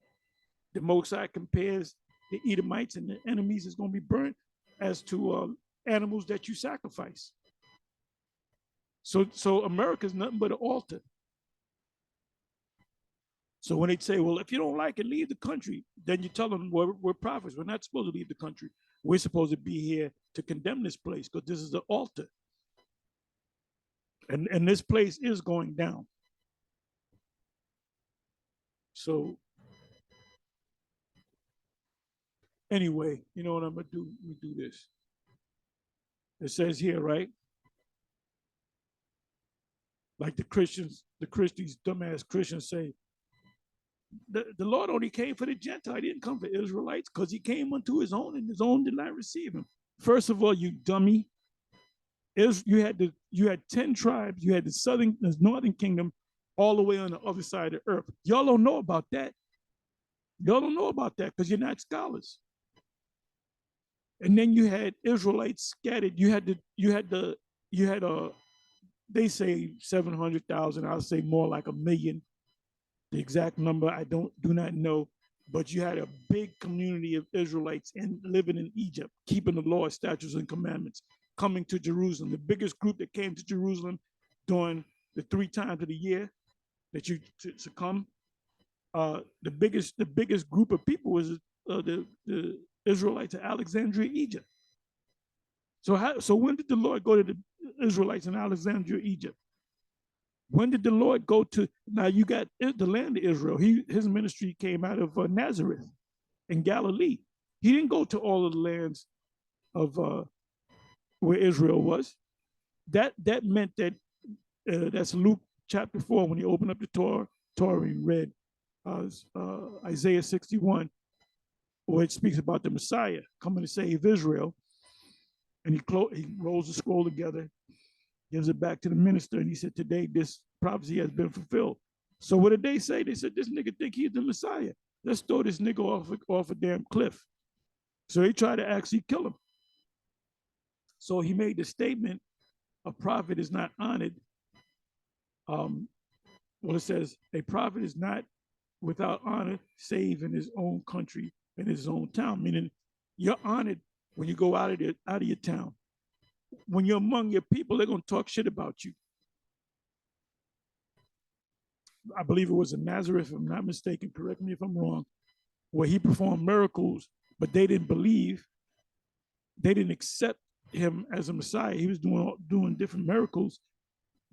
The Most High compares the Edomites and the enemies is going to be burnt as to animals that you sacrifice. So America is nothing but an altar. So when they say, well, if you don't like it, leave the country, then you tell them we're prophets. We're not supposed to leave the country. We're supposed to be here to condemn this place because this is the altar. And this place is going down. So anyway, you know what I'm going to do? Let me do this. It says here, right? Like the Christians, these dumbass Christians say, the Lord only came for the Gentile. He didn't come for Israelites because he came unto his own and his own did not receive him. First of all, you dummy, you had 10 tribes. You had the northern kingdom all the way on the other side of the earth. Y'all don't know about that. Y'all don't know about that because you're not scholars. And then you had Israelites scattered. They say 700,000. I'll say more like 1 million. The exact number I do not know, but you had a big community of Israelites living in Egypt, keeping the law, statutes, and commandments, coming to Jerusalem. The biggest group that came to Jerusalem during the 3 times of the year that you to come, the biggest group of people was the Israelites of Alexandria, Egypt. So when did the Lord go to the Israelites in Alexandria, Egypt? When did the Lord go to, now you got the land of Israel. His ministry came out of Nazareth in Galilee. He didn't go to all of the lands of where Israel was. That meant that, that's Luke chapter 4, when he opened up the Torah and read Isaiah 61, where it speaks about the Messiah coming to save Israel. And he rolls the scroll together, gives it back to the minister, and he said, today this prophecy has been fulfilled. So what did they say? They said, this nigga think he's the Messiah. Let's throw this nigga off a damn cliff. So they tried to actually kill him. So he made the statement, a prophet is not honored. Well, it says, a prophet is not without honor, save in his own country and his own town, meaning you're honored when you go out of your town. When you're among your people, they're going to talk shit about you. I believe it was in Nazareth, if I'm not mistaken, correct me if I'm wrong, where he performed miracles, but they didn't believe, they didn't accept him as a Messiah. He was doing different miracles.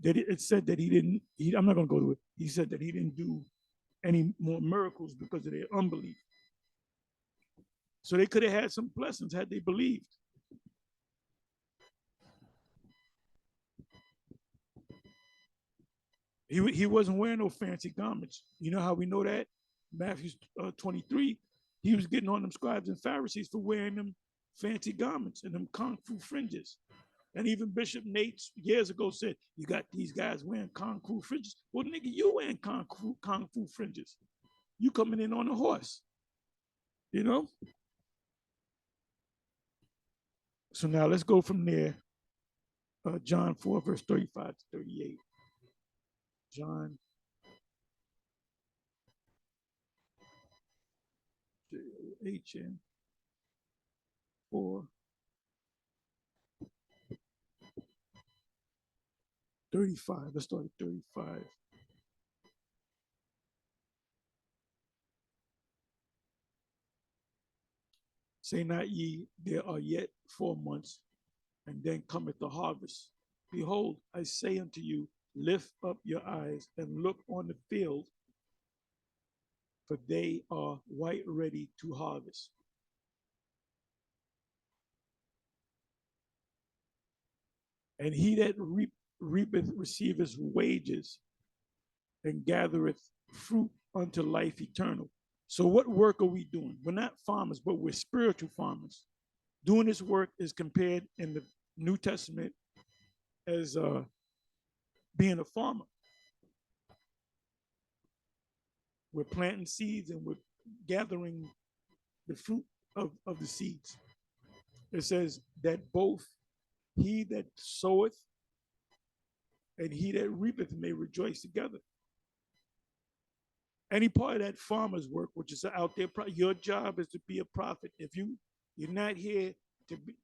That it said that I'm not going to go to it. He said that he didn't do any more miracles because of their unbelief. So they could have had some blessings had they believed. He wasn't wearing no fancy garments. You know how we know that? Matthew 23, he was getting on them scribes and Pharisees for wearing them fancy garments and them kung fu fringes. And even Bishop Nate years ago said, you got these guys wearing kung fu fringes. Well, nigga, you wearing kung fu fringes. You coming in on a horse, you know? So now let's go from there. John 4, verse 35 to 38. John HN 4 35. Let's start at 35. Say not ye, there are yet 4 months, and then cometh the harvest. Behold, I say unto you, lift up your eyes and look on the field, for they are white ready to harvest. And he that reapeth receiveth wages, and gathereth fruit unto life eternal. So what work are we doing? We're not farmers, but we're spiritual farmers. Doing this work is compared in the New Testament as being a farmer. We're planting seeds and we're gathering the fruit of the seeds. It says that both he that soweth and he that reapeth may rejoice together. Any part of that farmer's work, which is out there, your job is to be a prophet. If you're not here to be,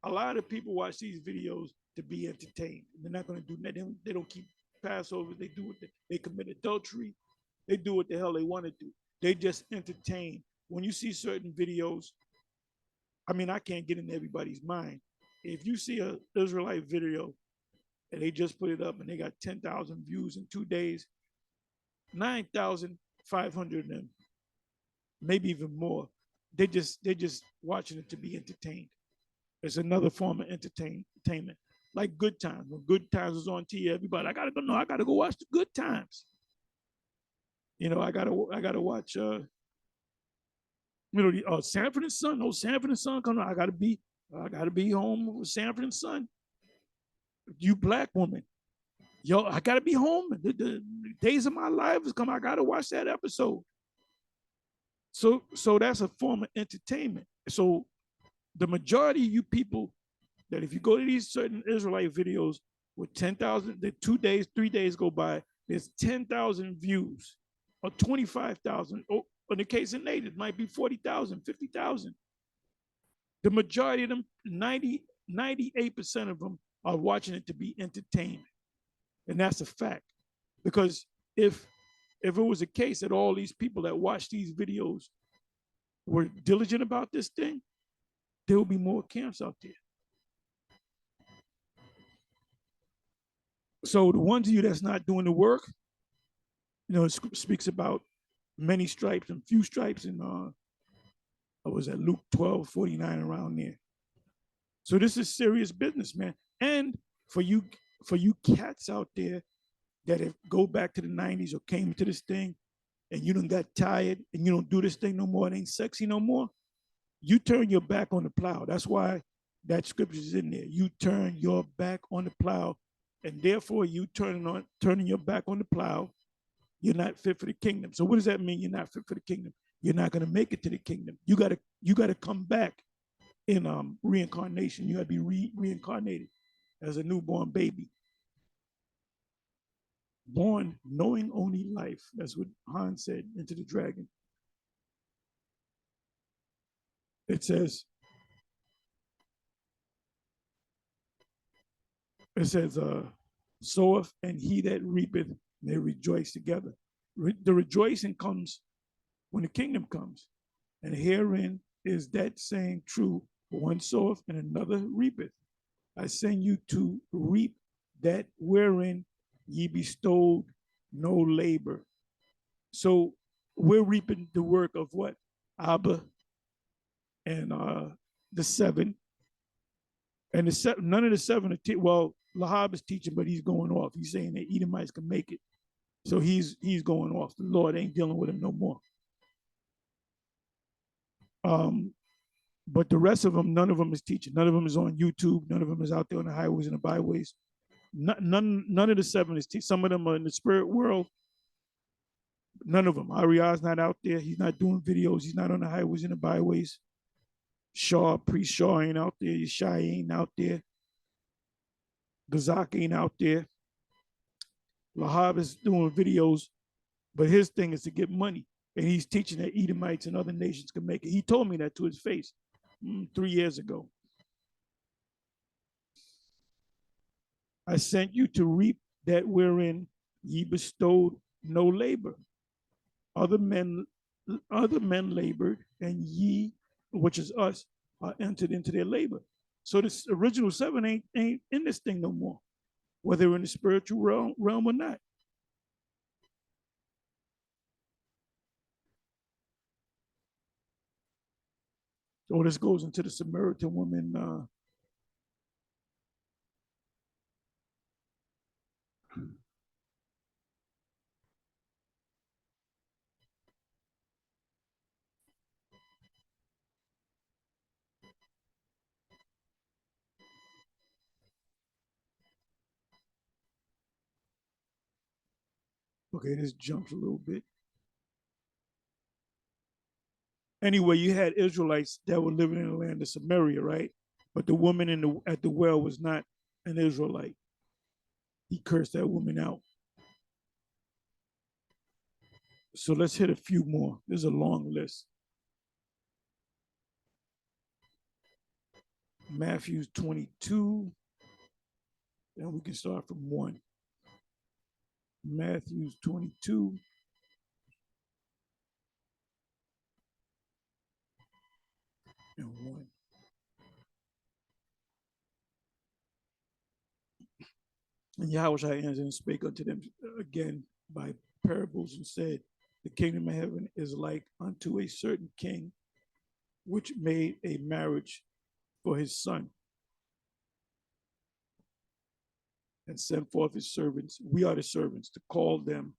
a lot of people watch these videos to be entertained. They're not going to do that. They don't keep Passover. They do what they commit adultery. They do what the hell they want to do. They just entertain. When you see certain videos, I mean, I can't get in everybody's mind. If you see an Israelite video and they just put it up and they got 10,000 views in 2 days, 9,500 of them, maybe even more, they're just watching it to be entertained. It's another form of entertainment. Like Good Times. When Good Times was on TV, everybody, I gotta go watch the Good Times. You know, I gotta watch Sanford and Son. Oh, Sanford and Son coming. I gotta be home with Sanford and Son. You black woman, yo, I gotta be home. The days of my life is coming. I gotta watch that episode. So that's a form of entertainment. So the majority of you people that if you go to these certain Israelite videos with 10,000, the 2 days, 3 days go by, there's 10,000 views or 25,000. Or in the case of Nate, it might be 40,000, 50,000. The majority of them, 98% of them are watching it to be entertained. And that's a fact. Because if it was a case that all these people that watch these videos were diligent about this thing, there will be more camps out there. So the ones of you that's not doing the work, you know, it speaks about many stripes and few stripes in I was at Luke 12:49 around there. So this is serious business, man. And for you cats out there that have go back to the 90s or came to this thing and you done got tired and you don't do this thing no more, it ain't sexy no more, you turn your back on the plow. That's why that scripture is in there. You turn your back on the plow, and therefore you turning your back on the plow, you're not fit for the kingdom. So what does that mean? You're not fit for the kingdom. You're not going to make it to the kingdom. You gotta come back in reincarnation. You gotta be reincarnated as a newborn baby, born knowing only life. That's what Han said into the dragon. It says, soweth and he that reapeth may rejoice together. The rejoicing comes when the kingdom comes. And herein is that saying true, one soweth and another reapeth. I send you to reap that wherein ye bestowed no labor. So we're reaping the work of what? Abba and the seven. And none of the seven are well, Lahab is teaching, but he's going off. He's saying that Edomites can make it. So he's going off. The Lord ain't dealing with him no more. But the rest of them, none of them is teaching. None of them is on YouTube. None of them is out there on the highways and the byways. None of the seven is teaching. Some of them are in the spirit world. None of them. Ariah's not out there. He's not doing videos. He's not on the highways and the byways. Priest Shaw ain't out there. Yeshai ain't out there. Gazak ain't out there. Lahab is doing videos, but his thing is to get money. And he's teaching that Edomites and other nations can make it. He told me that to his face 3 years ago. I sent you to reap that wherein ye bestowed no labor. Other men labored, and ye, which is us, are entered into their labor. So this original seven ain't in this thing no more, whether in the spiritual realm or not. So this goes into the Samaritan woman. Okay, this jumps a little bit. Anyway, you had Israelites that were living in the land of Samaria, right? But the woman at the well was not an Israelite. He cursed that woman out. So let's hit a few more. There's a long list. Matthew 22, and we can start from 1. Matthew 22. And 1. And Yahweh answered and spake unto them again by parables and said, the kingdom of heaven is like unto a certain king which made a marriage for his son and sent forth his servants. We are the servants to call them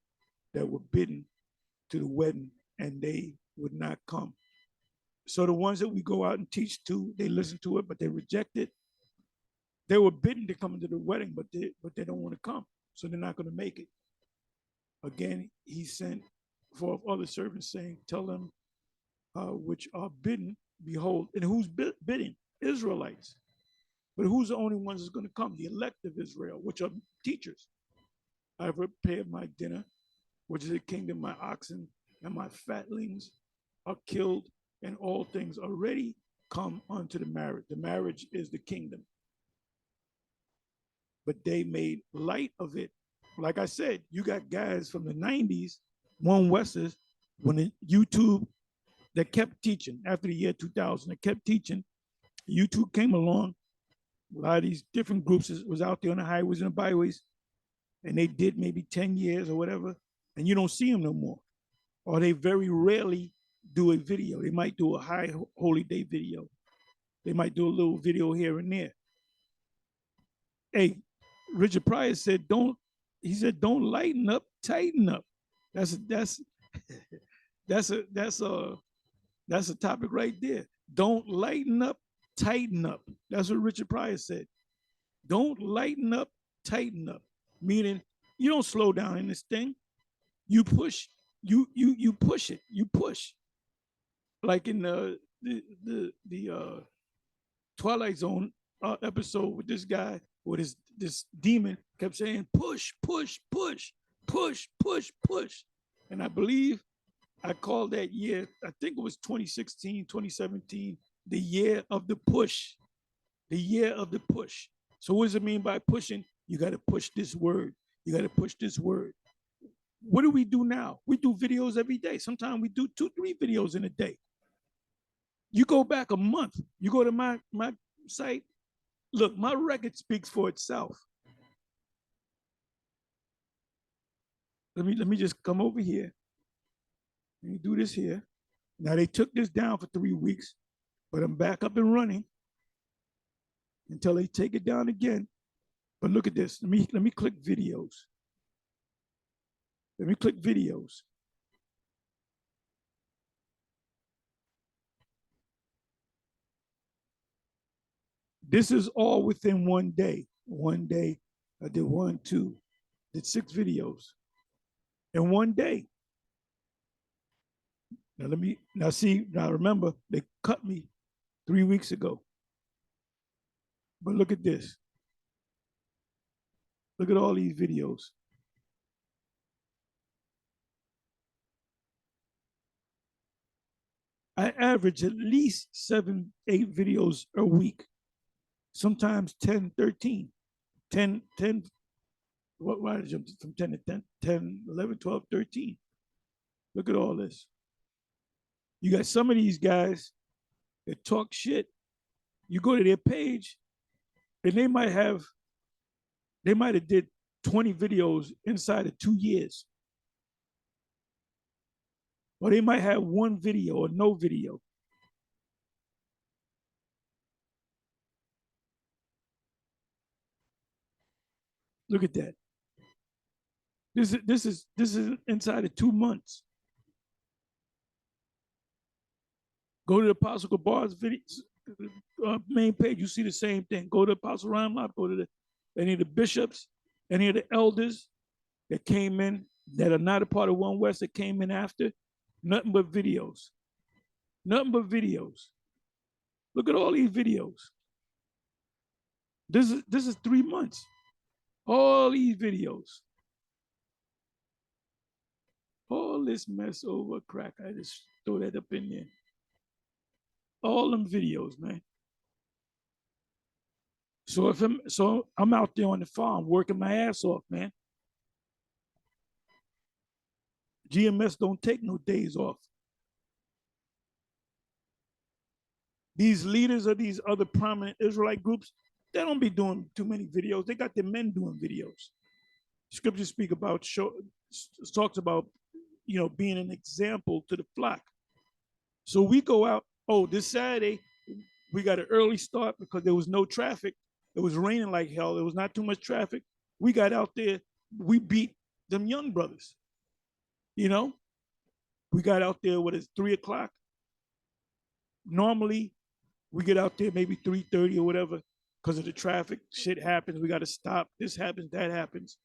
that were bidden to the wedding, and they would not come. So the ones that we go out and teach to, they listen to it, but they reject it. They were bidden to come into the wedding, but they don't want to come, so they're not going to make it. Again, he sent forth other servants, saying, tell them which are bidden, behold. And who's bidding? Israelites. But who's the only ones that's going to come? The elect of Israel, which are teachers. I've prepared my dinner, which is a kingdom. My oxen and my fatlings are killed, and all things are ready. Come unto the marriage. The marriage is the kingdom. But they made light of it. Like I said, you got guys from the 90s, One Westers, when the YouTube that kept teaching after the year 2000, that kept teaching. YouTube came along. A lot of these different groups was out there on the highways and the byways, and they did maybe 10 years or whatever, and you don't see them no more. Or they very rarely do a video. They might do a high holy day video. They might do a little video here and there. Hey, Richard Pryor said, don't lighten up, tighten up. That's a topic right there. Don't lighten up, tighten up. That's what Richard Pryor said. Don't lighten up, tighten up. Meaning you don't slow down in this thing. You push, you push it. You push. Like in the Twilight Zone episode with this guy, with this demon kept saying, push, push, push, push, push, push. And I believe I called that year, I think it was 2016, 2017, the year of the push. The year of the push. So what does it mean by pushing? You got to push this word. You got to push this word. What do we do now? We do videos every day. Sometimes we do 2-3 videos in a day. You go back a month. You go to my site. Look, my record speaks for itself. Let me just come over here. Let me do this here. Now they took this down for 3 weeks, but I'm back up and running until they take it down again. But look at this. Let me click videos. Let me click videos. This is all within one day. One day, I did 1, 2, did 6 videos in one day. Now remember, they cut me 3 weeks ago. But look at this. Look at all these videos. I average at least 7, 8 videos a week. Sometimes 10, 13, 10, 10. Why did I jump from 10 to 10, 10, 11, 12, 13? Look at all this. You got some of these guys that talk shit. You go to their page, and they might have did 20 videos inside of 2 years. Or they might have 1 video or no video. Look at that. This is inside of 2 months. Go to the Apostle Gabar's video, main page. You see the same thing. Go to Apostle Ramlop. Go to any of the bishops, any of the elders that came in that are not a part of One West that came in after, nothing but videos. Nothing but videos. Look at all these videos. This is 3 months. All these videos. All this mess over crack. I just throw that up in there. All them videos, man. So I'm out there on the farm working my ass off, man. GMS don't take no days off. These leaders of these other prominent Israelite groups, they don't be doing too many videos. They got their men doing videos. Scriptures speak about talks about being an example to the flock. So we go out. Oh, this Saturday we got an early start because there was no traffic. It was raining like hell. There was not too much traffic. We got out there. We beat them young brothers. We got out there. What is 3:00? Normally, we get out there maybe 3:30 or whatever because of the traffic. Shit happens. We got to stop. This happens. That happens.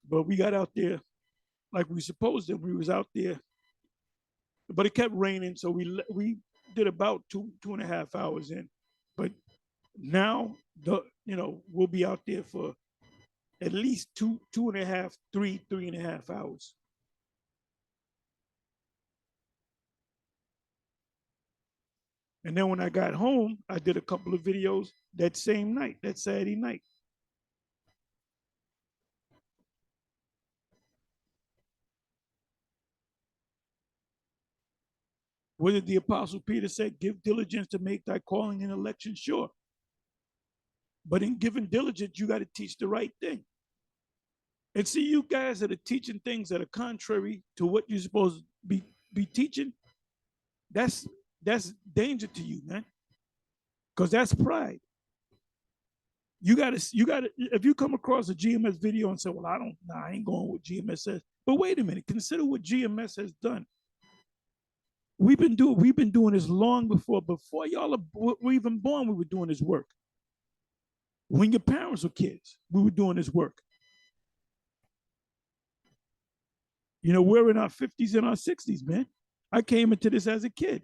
But we got out there like we supposed to. We was out there, but it kept raining, so we did about 2.5 hours in. But now we'll be out there for at least 2.5, 3.5 hours. And then when I got home, I did a couple of videos that same night, that Saturday night. What did the Apostle Peter say? Give diligence to make thy calling and election sure. But in giving diligence, you got to teach the right thing. And see, you guys that are teaching things that are contrary to what you're supposed to be teaching, that's danger to you, man. Because that's pride. You gotta, if you come across a GMS video and say, well, I ain't going with GMS says. But wait a minute, consider what GMS has done. We've been doing this long before y'all were even born. We were doing this work. When your parents were kids, we were doing this work. We're in our 50s and our 60s, man. I came into this as a kid.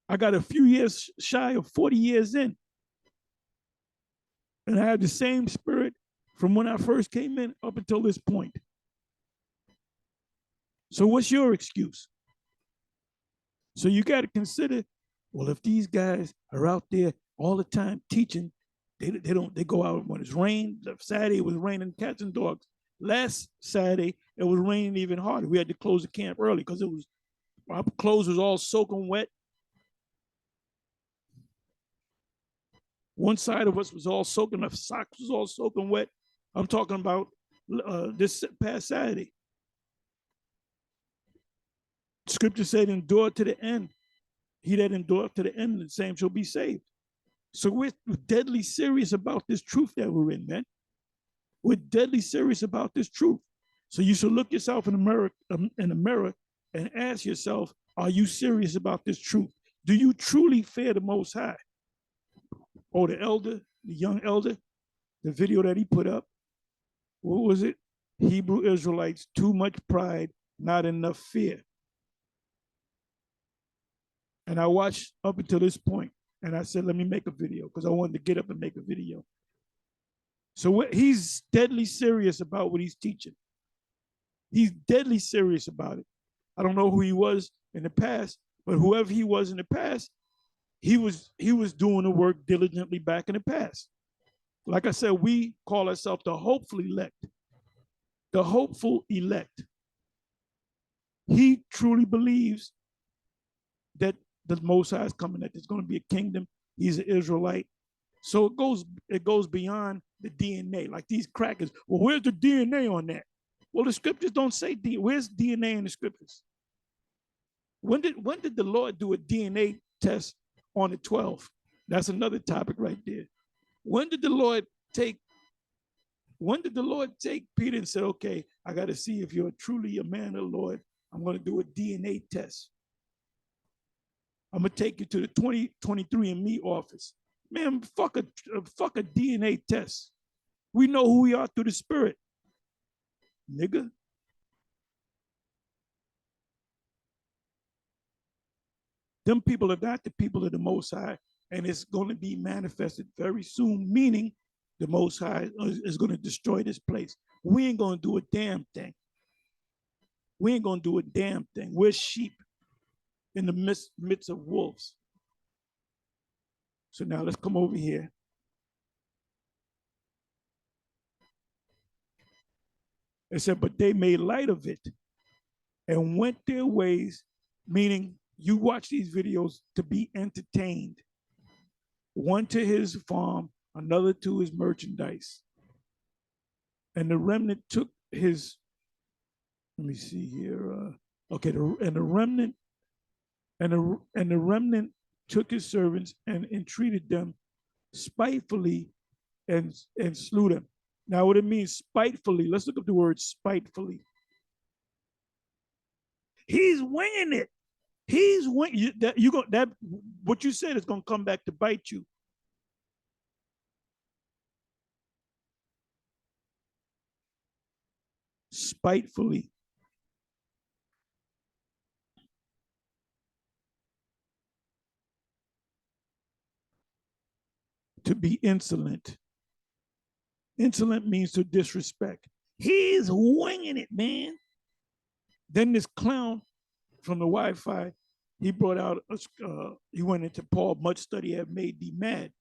I got a few years shy of 40 years in. And I have the same spirit from when I first came in up until this point. So what's your excuse? So you got to consider, well, if these guys are out there all the time teaching, they go out when it's rained. Saturday it was raining cats and dogs. Last Saturday it was raining even harder. We had to close the camp early because our clothes was all soaking wet. One side of us was all soaking, the socks was all soaking wet. I'm talking about this past Saturday. Scripture said, endure to the end. He that endureth to the end, the same shall be saved. So we're deadly serious about this truth that we're in, man. We're deadly serious about this truth. So you should look yourself in the mirror and ask yourself, are you serious about this truth? Do you truly fear the Most High? Oh, the young elder, the video that he put up, what was it? Hebrew Israelites, too much pride, not enough fear. And I watched up until this point, and I said, let me make a video because I wanted to get up and make a video. So he's deadly serious about what he's teaching. He's deadly serious about it. I don't know who he was in the past, but whoever he was in the past, he was doing the work diligently back in the past. Like I said, we call ourselves the hopeful elect. The hopeful elect. He truly believes that the Most High is coming, that there's going to be a kingdom. He's an Israelite. So it goes beyond the DNA. Like these crackers, well, where's the DNA on that? Well, the scriptures don't say DNA. Where's DNA in the scriptures? When did the Lord do a DNA test on the 12? That's another topic right there. When did the Lord take Peter and said, okay, I got to see if you're truly a man of the Lord. I'm going to do a DNA test. I'm going to take you to the 23andMe office. Man, fuck a DNA test. We know who we are through the Spirit. nigga. Them people are not the people of the Most High, and it's going to be manifested very soon, meaning the Most High is going to destroy this place. We ain't going to do a damn thing. We ain't going to do a damn thing. We're sheep in the midst of wolves. So now let's come over here. It said, but they made light of it and went their ways, meaning you watch these videos to be entertained. One to his farm, another to his merchandise. And the remnant took his, let me see here. And the remnant took his servants and entreated them spitefully and slew them. Now, what it means spitefully, let's look up the word spitefully. He's winging it. He's winging that. What you said is going to come back to bite you. Spitefully. To be insolent. Insolent means to disrespect. He's winging it, man. Then this clown from the Wi-Fi, he brought out, he went into Paul, much study have made thee mad.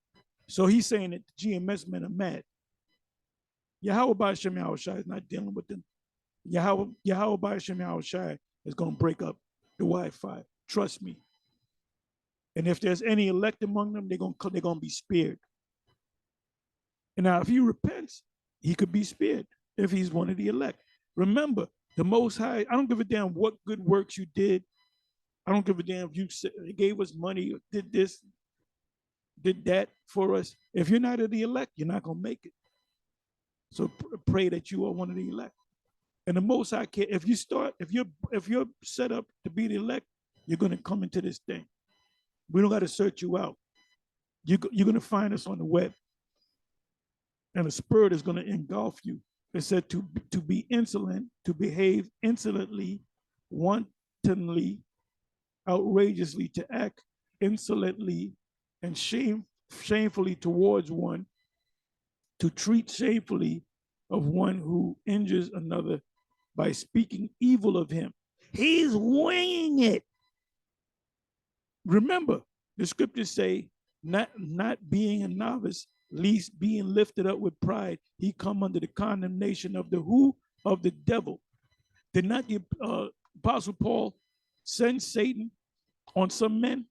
So he's saying that the GMS men are mad. Yahweh Hashem Yahushai is not dealing with them. Yahweh Hashem Yahushai is going to break up the Wi-Fi. Trust me. And if there's any elect among them, they're going to be spared. And now if he repents, he could be spared if he's one of the elect. Remember, the Most High, I don't give a damn what good works you did. I don't give a damn if you gave us money or did this, did that for us. If you're not of the elect, you're not going to make it. So pray that you are one of the elect. And the Most High can't, if you're set up to be the elect, you're going to come into this thing. We don't got to search you out. You're going to find us on the web. And the spirit is going to engulf you. It said to be insolent, to behave insolently, wantonly, outrageously, to act insolently and shamefully towards one, to treat shamefully of one who injures another by speaking evil of him. He's winging it. Remember, the scriptures say, not being a novice, least being lifted up with pride, he come under the condemnation of the who? Of the devil. Did not the Apostle Paul send Satan on some men?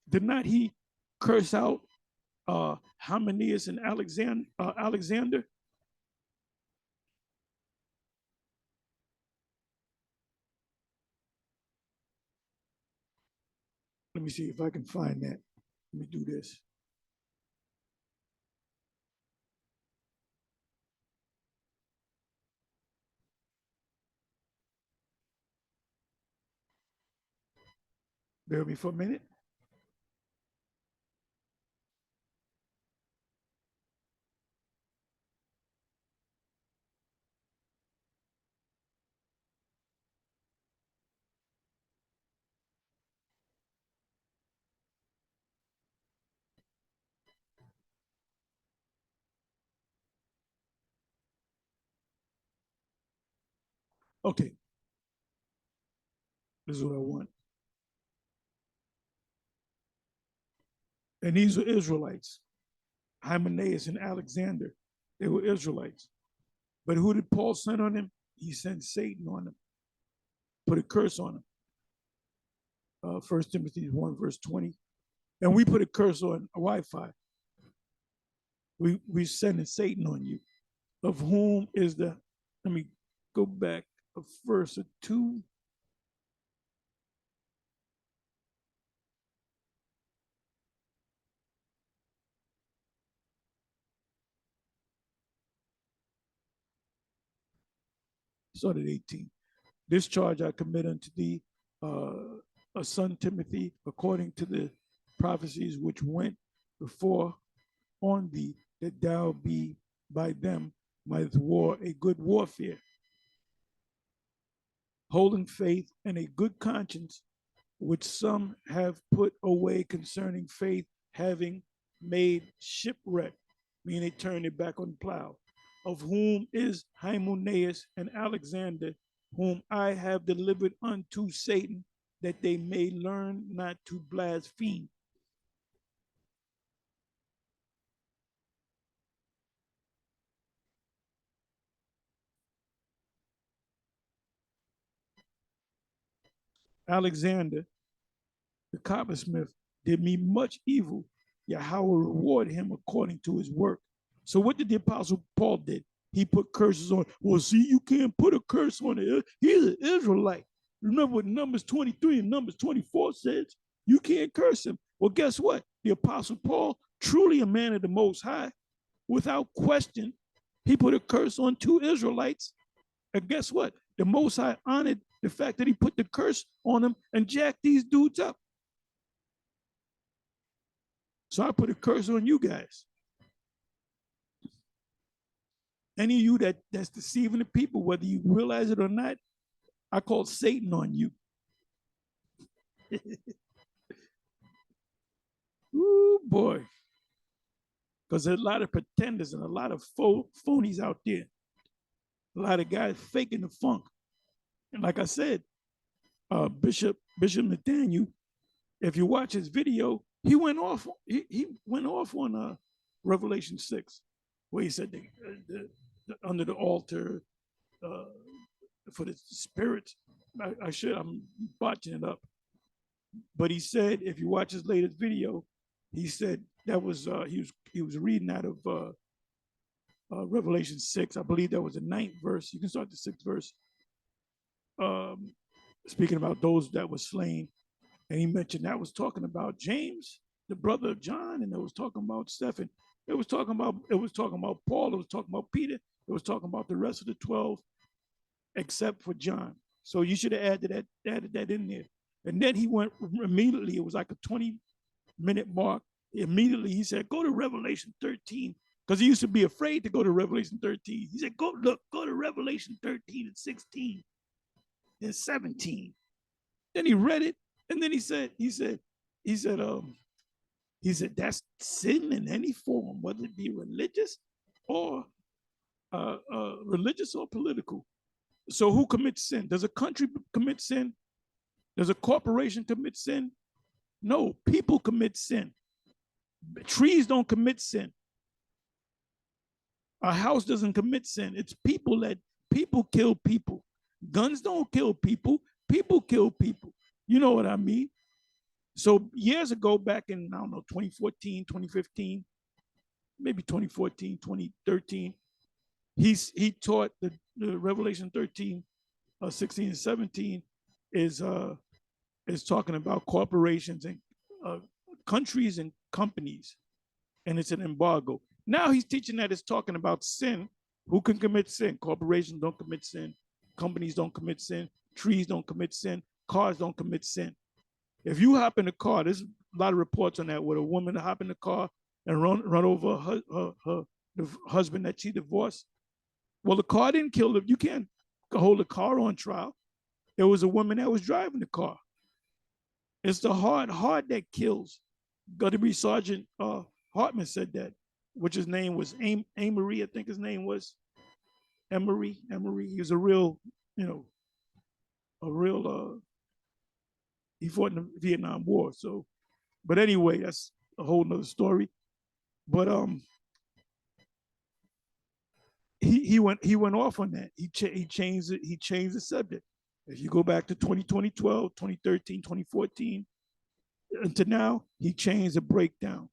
Did not he curse out Hymenaeus and Alexander? Let me see if I can find that. Let me do this. Bear with me for a minute. Okay. This is what I want. And these were Israelites. Hymenaeus and Alexander. They were Israelites. But who did Paul send on them? He sent Satan on them. Put a curse on them. 1 Timothy 1, verse 20. And we put a curse on Wi-Fi. We sending Satan on you. Of whom is the, let me go back a verse or two. Started 18. This charge I commit unto thee, a son Timothy, according to the prophecies which went before on thee, that thou be by them might war a good warfare. holding faith and a good conscience, which some have put away concerning faith, having made shipwreck, meaning they turned it back on the plow, of whom is Hymenaeus and Alexander, whom I have delivered unto Satan, that they may learn not to blaspheme. Alexander, the coppersmith, did me much evil, yet how will reward him according to his work. So what did the apostle Paul did? He put curses on. Well, see, you can't put a curse on it. He's an Israelite. Remember what Numbers 23 and Numbers 24 says? You can't curse him. Well, guess what? The apostle Paul, truly a man of the Most High, without question, he put a curse on two Israelites. And guess what? The Most High honored the fact that he put the curse on them and jacked these dudes up. So I put a curse on you guys. Any of you that's deceiving the people, whether you realize it or not, I call Satan on you. Ooh, boy. Because there's a lot of pretenders and a lot of phonies out there. A lot of guys faking the funk. And like I said, Bishop Nathaniel, if you watch his video, he went off. He went off on Revelation 6, where he said under the altar for the spirits. I'm botching it up, but he said if you watch his latest video, he said that was he was reading out of Revelation 6. I believe that was the 9th verse. You can start the 6th verse. Speaking about those that were slain, and he mentioned that was talking about James, the brother of John, and it was talking about Stephen. It was talking about Paul. It was talking about Peter. It was talking about the rest of the 12, except for John. So you should have added that in there. And then he went immediately. It was like a 20-minute mark. Immediately he said, "Go to Revelation 13," because he used to be afraid to go to Revelation 13. He said, "Go to Revelation 13 and 16 and 17." Then he read it, and then he said, that's sin in any form, whether it be religious or political. So who commits sin? Does a country commit sin? Does a corporation commit sin? No, people commit sin. Trees don't commit sin. A house doesn't commit sin. It's people kill people. Guns don't kill people. People kill people. You know what I mean? So years ago, back in, I don't know, 2014, 2015, maybe 2014, 2013, he taught the Revelation 13, 16 and 17 is talking about corporations and countries and companies, and it's an embargo. Now he's teaching that it's talking about sin. Who can commit sin? Corporations don't commit sin. Companies don't commit sin. Trees don't commit sin. Cars don't commit sin. If you hop in a car, there's a lot of reports on that, where a woman hop in the car and run over her the husband that she divorced. Well, the car didn't kill her. You can't hold the car on trial. There was a woman that was driving the car. It's the heart that kills. Got to be Sergeant Hartman said that, which his name was Amory, I think his name was. Emery. He was a real, he fought in the Vietnam War. So, but anyway, that's a whole nother story. But he went off on that. He changed it. He changed the subject. If you go back to 2012, 2013, 2014, until now, he changed the breakdown.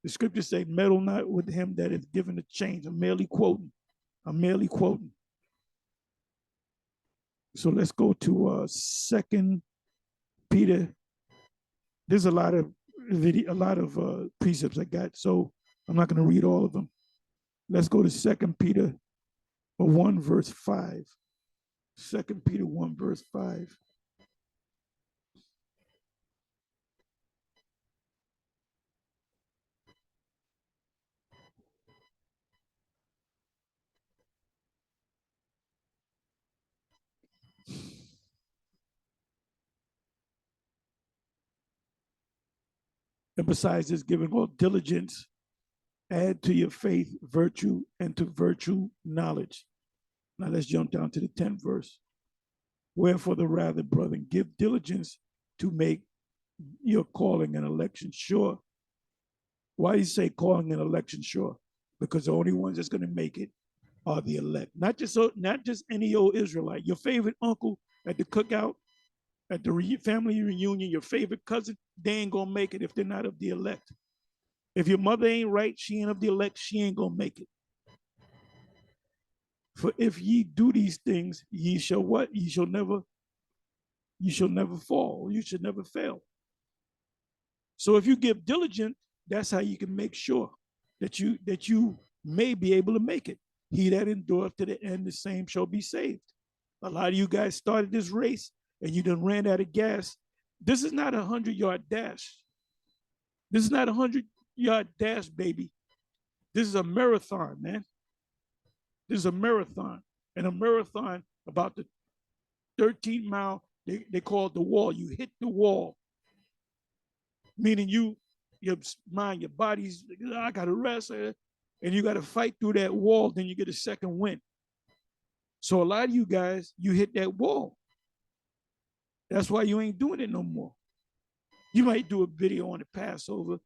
The scriptures say, "Meddle not with him that is given the change." I'm merely quoting. So let's go to 2 Peter. There's a lot of precepts I got, so I'm not going to read all of them. Let's go to 2 Peter 1 verse 5. 2 Peter 1 verse 5. And besides this, giving all diligence, add to your faith virtue, and to virtue knowledge. Now let's jump down to the 10th verse. Wherefore the rather, brethren, give diligence to make your calling and election sure. Why do you say calling and election sure? Because the only ones that's going to make it are the elect. Not just any old Israelite. Your favorite uncle at the cookout, at the family reunion, your favorite cousin, they ain't going to make it if they're not of the elect. If your mother ain't right, she ain't of the elect, she ain't going to make it. For if ye do these things, ye shall what? Ye shall never fall. You should never fail. So if you give diligence, that's how you can make sure that you may be able to make it. He that endureth to the end, the same shall be saved. A lot of you guys started this race and you done ran out of gas. This is not a 100-yard dash. This is not a 100-yard dash, baby. This is a marathon, man. This is a marathon. And a marathon, about the 13-mile, they call it the wall. You hit the wall, meaning your mind, your body's, I got to rest, and you got to fight through that wall, then you get a second win. So a lot of you guys, you hit that wall. That's why you ain't doing it no more. You might do a video on the Passover.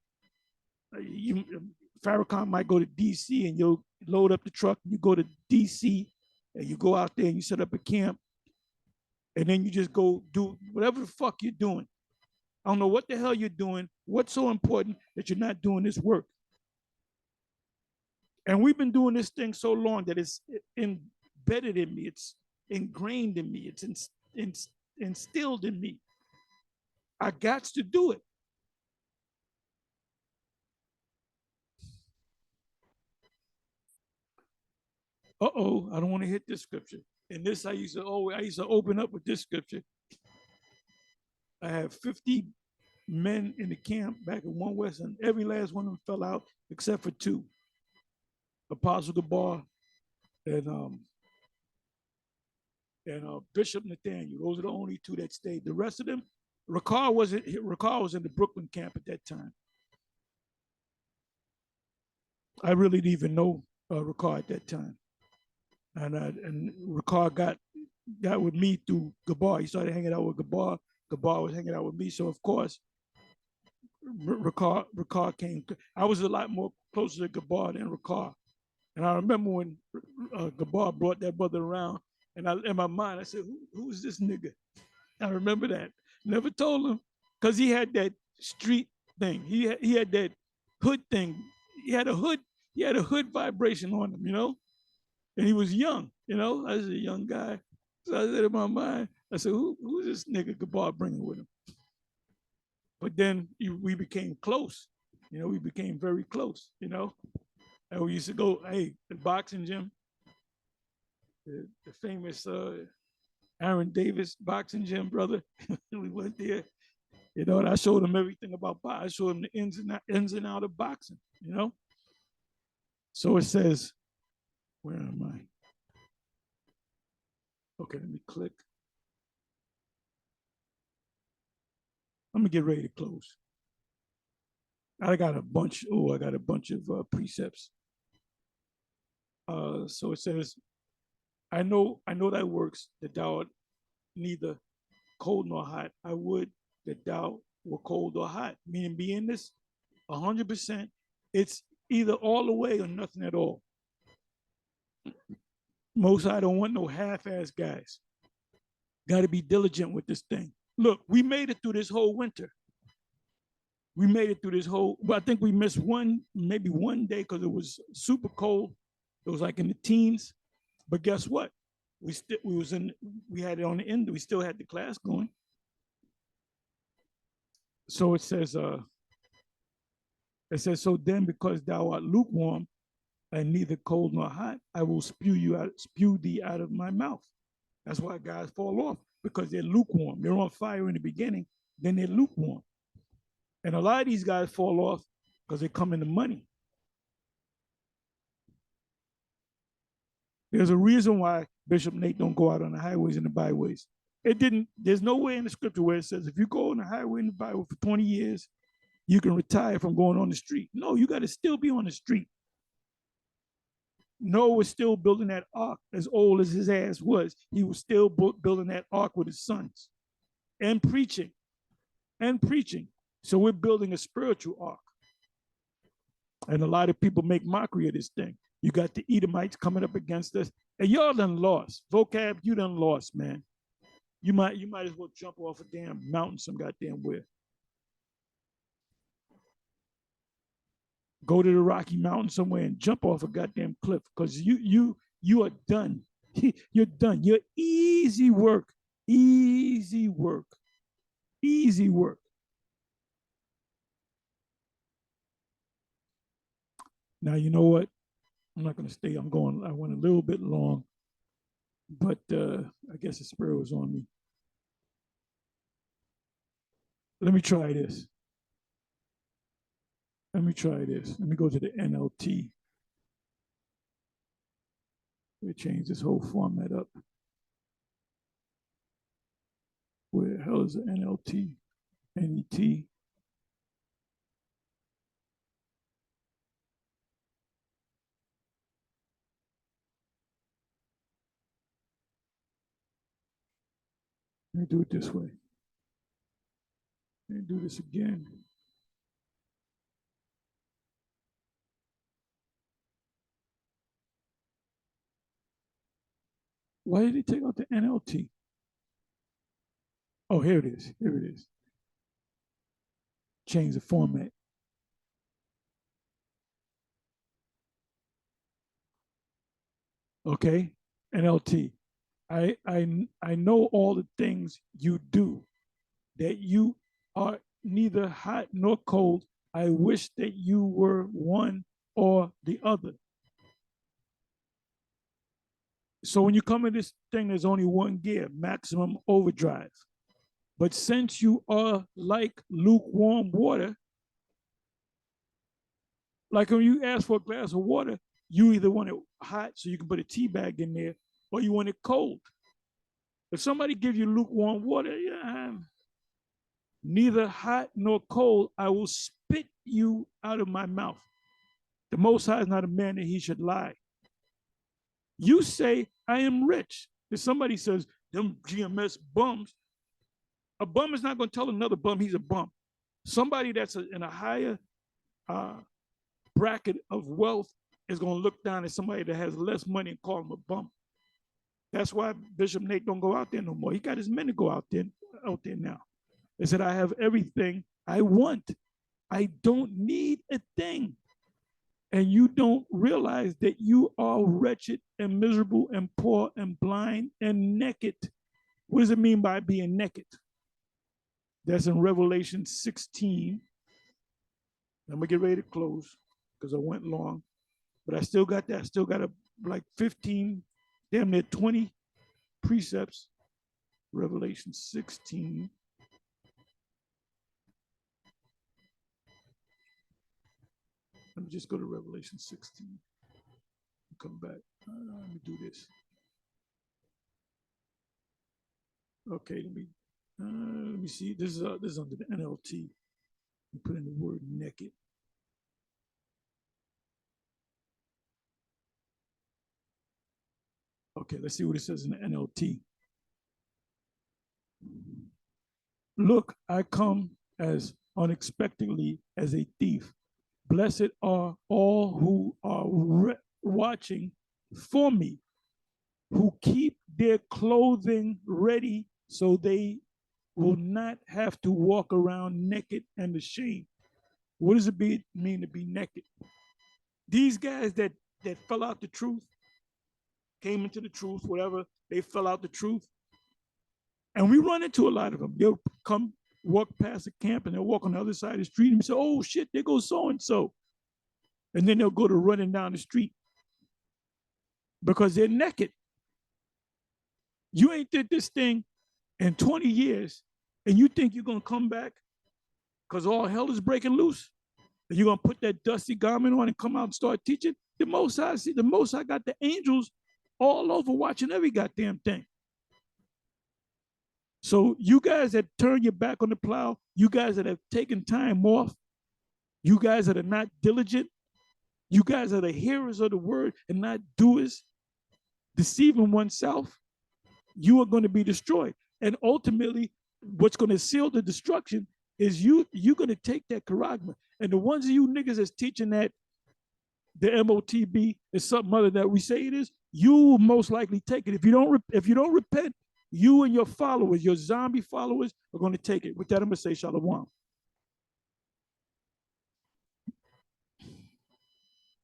Farrakhan might go to DC and you'll load up the truck, and you go to DC and you go out there and you set up a camp, and then you just go do whatever the fuck you're doing. I don't know what the hell you're doing. What's so important that you're not doing this work? And we've been doing this thing so long that it's embedded in me. It's ingrained in me. It's instilled in me. I got to do it. Uh-oh, I don't want to hit this scripture. And this I used to open up with this scripture. I have 50 men in the camp back in One West, and every last one of them fell out except for two. Apostle Gabar and Bishop Nathaniel. Those are the only two that stayed. The rest of them, Ricard was in the Brooklyn camp at that time. I really didn't even know Ricard at that time. And Ricard got with me through Gabar. He started hanging out with Gabar. Gabar was hanging out with me. So of course, Ricard came. I was a lot more closer to Gabar than Ricard. And I remember when Gabar brought that brother around, and in my mind, I said, who's this nigga? I remember that. Never told him, because he had that street thing. He had that hood thing. He had a hood vibration on him, you know? And he was young, you know? I was a young guy. So I said in my mind, I said, who's this nigga Gabar bringing with him? But then we became close. You know, we became very close, you know? And we used to go, hey, the boxing gym, the famous Aaron Davis boxing gym, brother. We went there, you know, and I showed him everything about boxing. I showed him the ins and out of boxing, you know? So it says, where am I? Okay, let me click. I'm gonna get ready to close. I got a bunch of precepts. So it says, I know that works, that thou art neither cold nor hot. I would that thou were cold or hot. Meaning, being this 100%, it's either all the way or nothing at all. Most I don't want no half-ass guys. Got to be diligent with this thing. Look, we made it through this whole winter. We made it through this whole, but I think we missed maybe one day because it was super cold. It was like in the teens. But guess what? We had it on the end. We still had the class going. So it says, so then because thou art lukewarm and neither cold nor hot, I will spew thee out of my mouth. That's why guys fall off, because they're lukewarm. They're on fire in the beginning, then they're lukewarm. And a lot of these guys fall off because they come into money. There's a reason why Bishop Nate don't go out on the highways and the byways. There's no way in the scripture where it says if you go on the highway and the byway for 20 years you can retire from going on the street. No, you got to still be on the street. Noah was still building that ark as old as his ass was. He was still building that ark with his sons and preaching and preaching. So we're building a spiritual ark. And a lot of people make mockery of this thing. You got the Edomites coming up against us. And y'all done lost. Vocab, you done lost, man. You might as well jump off a damn mountain some goddamn where. Go to the Rocky Mountain somewhere and jump off a goddamn cliff, because you are done. You're done. You're easy work. Easy work. Easy work. Now, you know what? I'm not going to stay. I went a little bit long, but I guess the spirit was on me. Let me try this. Let me go to the NLT. We change this whole format up. Where the hell is the NLT? NET? Let me do it this way. Let me do this again. Why did he take out the NLT? Oh, here it is. Here it is. Change the format. Okay, NLT. I know all the things you do, that you are neither hot nor cold. I wish that you were one or the other. So when you come in this thing, there's only one gear, maximum overdrive. But since you are like lukewarm water, like when you ask for a glass of water, you either want it hot so you can put a tea bag in there, or you want it cold. If somebody gives you lukewarm water, yeah, neither hot nor cold, I will spit you out of my mouth. The Most High is not a man that he should lie. You say, I am rich. If somebody says, them GMS bums, a bum is not going to tell another bum he's a bum. Somebody that's in a higher bracket of wealth is going to look down at somebody that has less money and call him a bum. That's why Bishop Nate don't go out there no more. He got his men to go out there now. They said, I have everything I want. I don't need a thing. And you don't realize that you are wretched and miserable and poor and blind and naked. What does it mean by being naked? That's in Revelation 16. I'm gonna get ready to close because I went long, but I still got that. I still got like 15, damn near 20 precepts. Revelation 16. Let me just go to Revelation 16. Come back. Let me do this. Okay, let me see. This is under the NLT. You put in the word naked. Okay, let's see what it says in the NLT. Look, I come as unexpectedly as a thief. Blessed are all who are watching for me, who keep their clothing ready so they will not have to walk around naked and ashamed. What does it mean to be naked? These guys that fell out the truth, came into the truth, whatever, they fell out the truth. And we run into a lot of them. They'll come walk past the camp and they'll walk on the other side of the street and say, oh shit, there goes so-and-so. And then they'll go to running down the street because they're naked. You ain't did this thing in 20 years and you think you're going to come back because all hell is breaking loose and you're going to put that dusty garment on and come out and start teaching? The Most High got the angels all over watching every goddamn thing. So you guys that turn your back on the plow, you guys that have taken time off You guys that are not diligent, you guys are the hearers of the word and not doers, deceiving oneself, you are going to be destroyed. And ultimately, what's going to seal the destruction is you're going to take that charagma. And the ones of you niggas that's teaching that the MOTB is something other that we say it is, you will most likely take it. If you don't repent, you and your followers, your zombie followers, are going to take it. With that, I'm going to say shalom.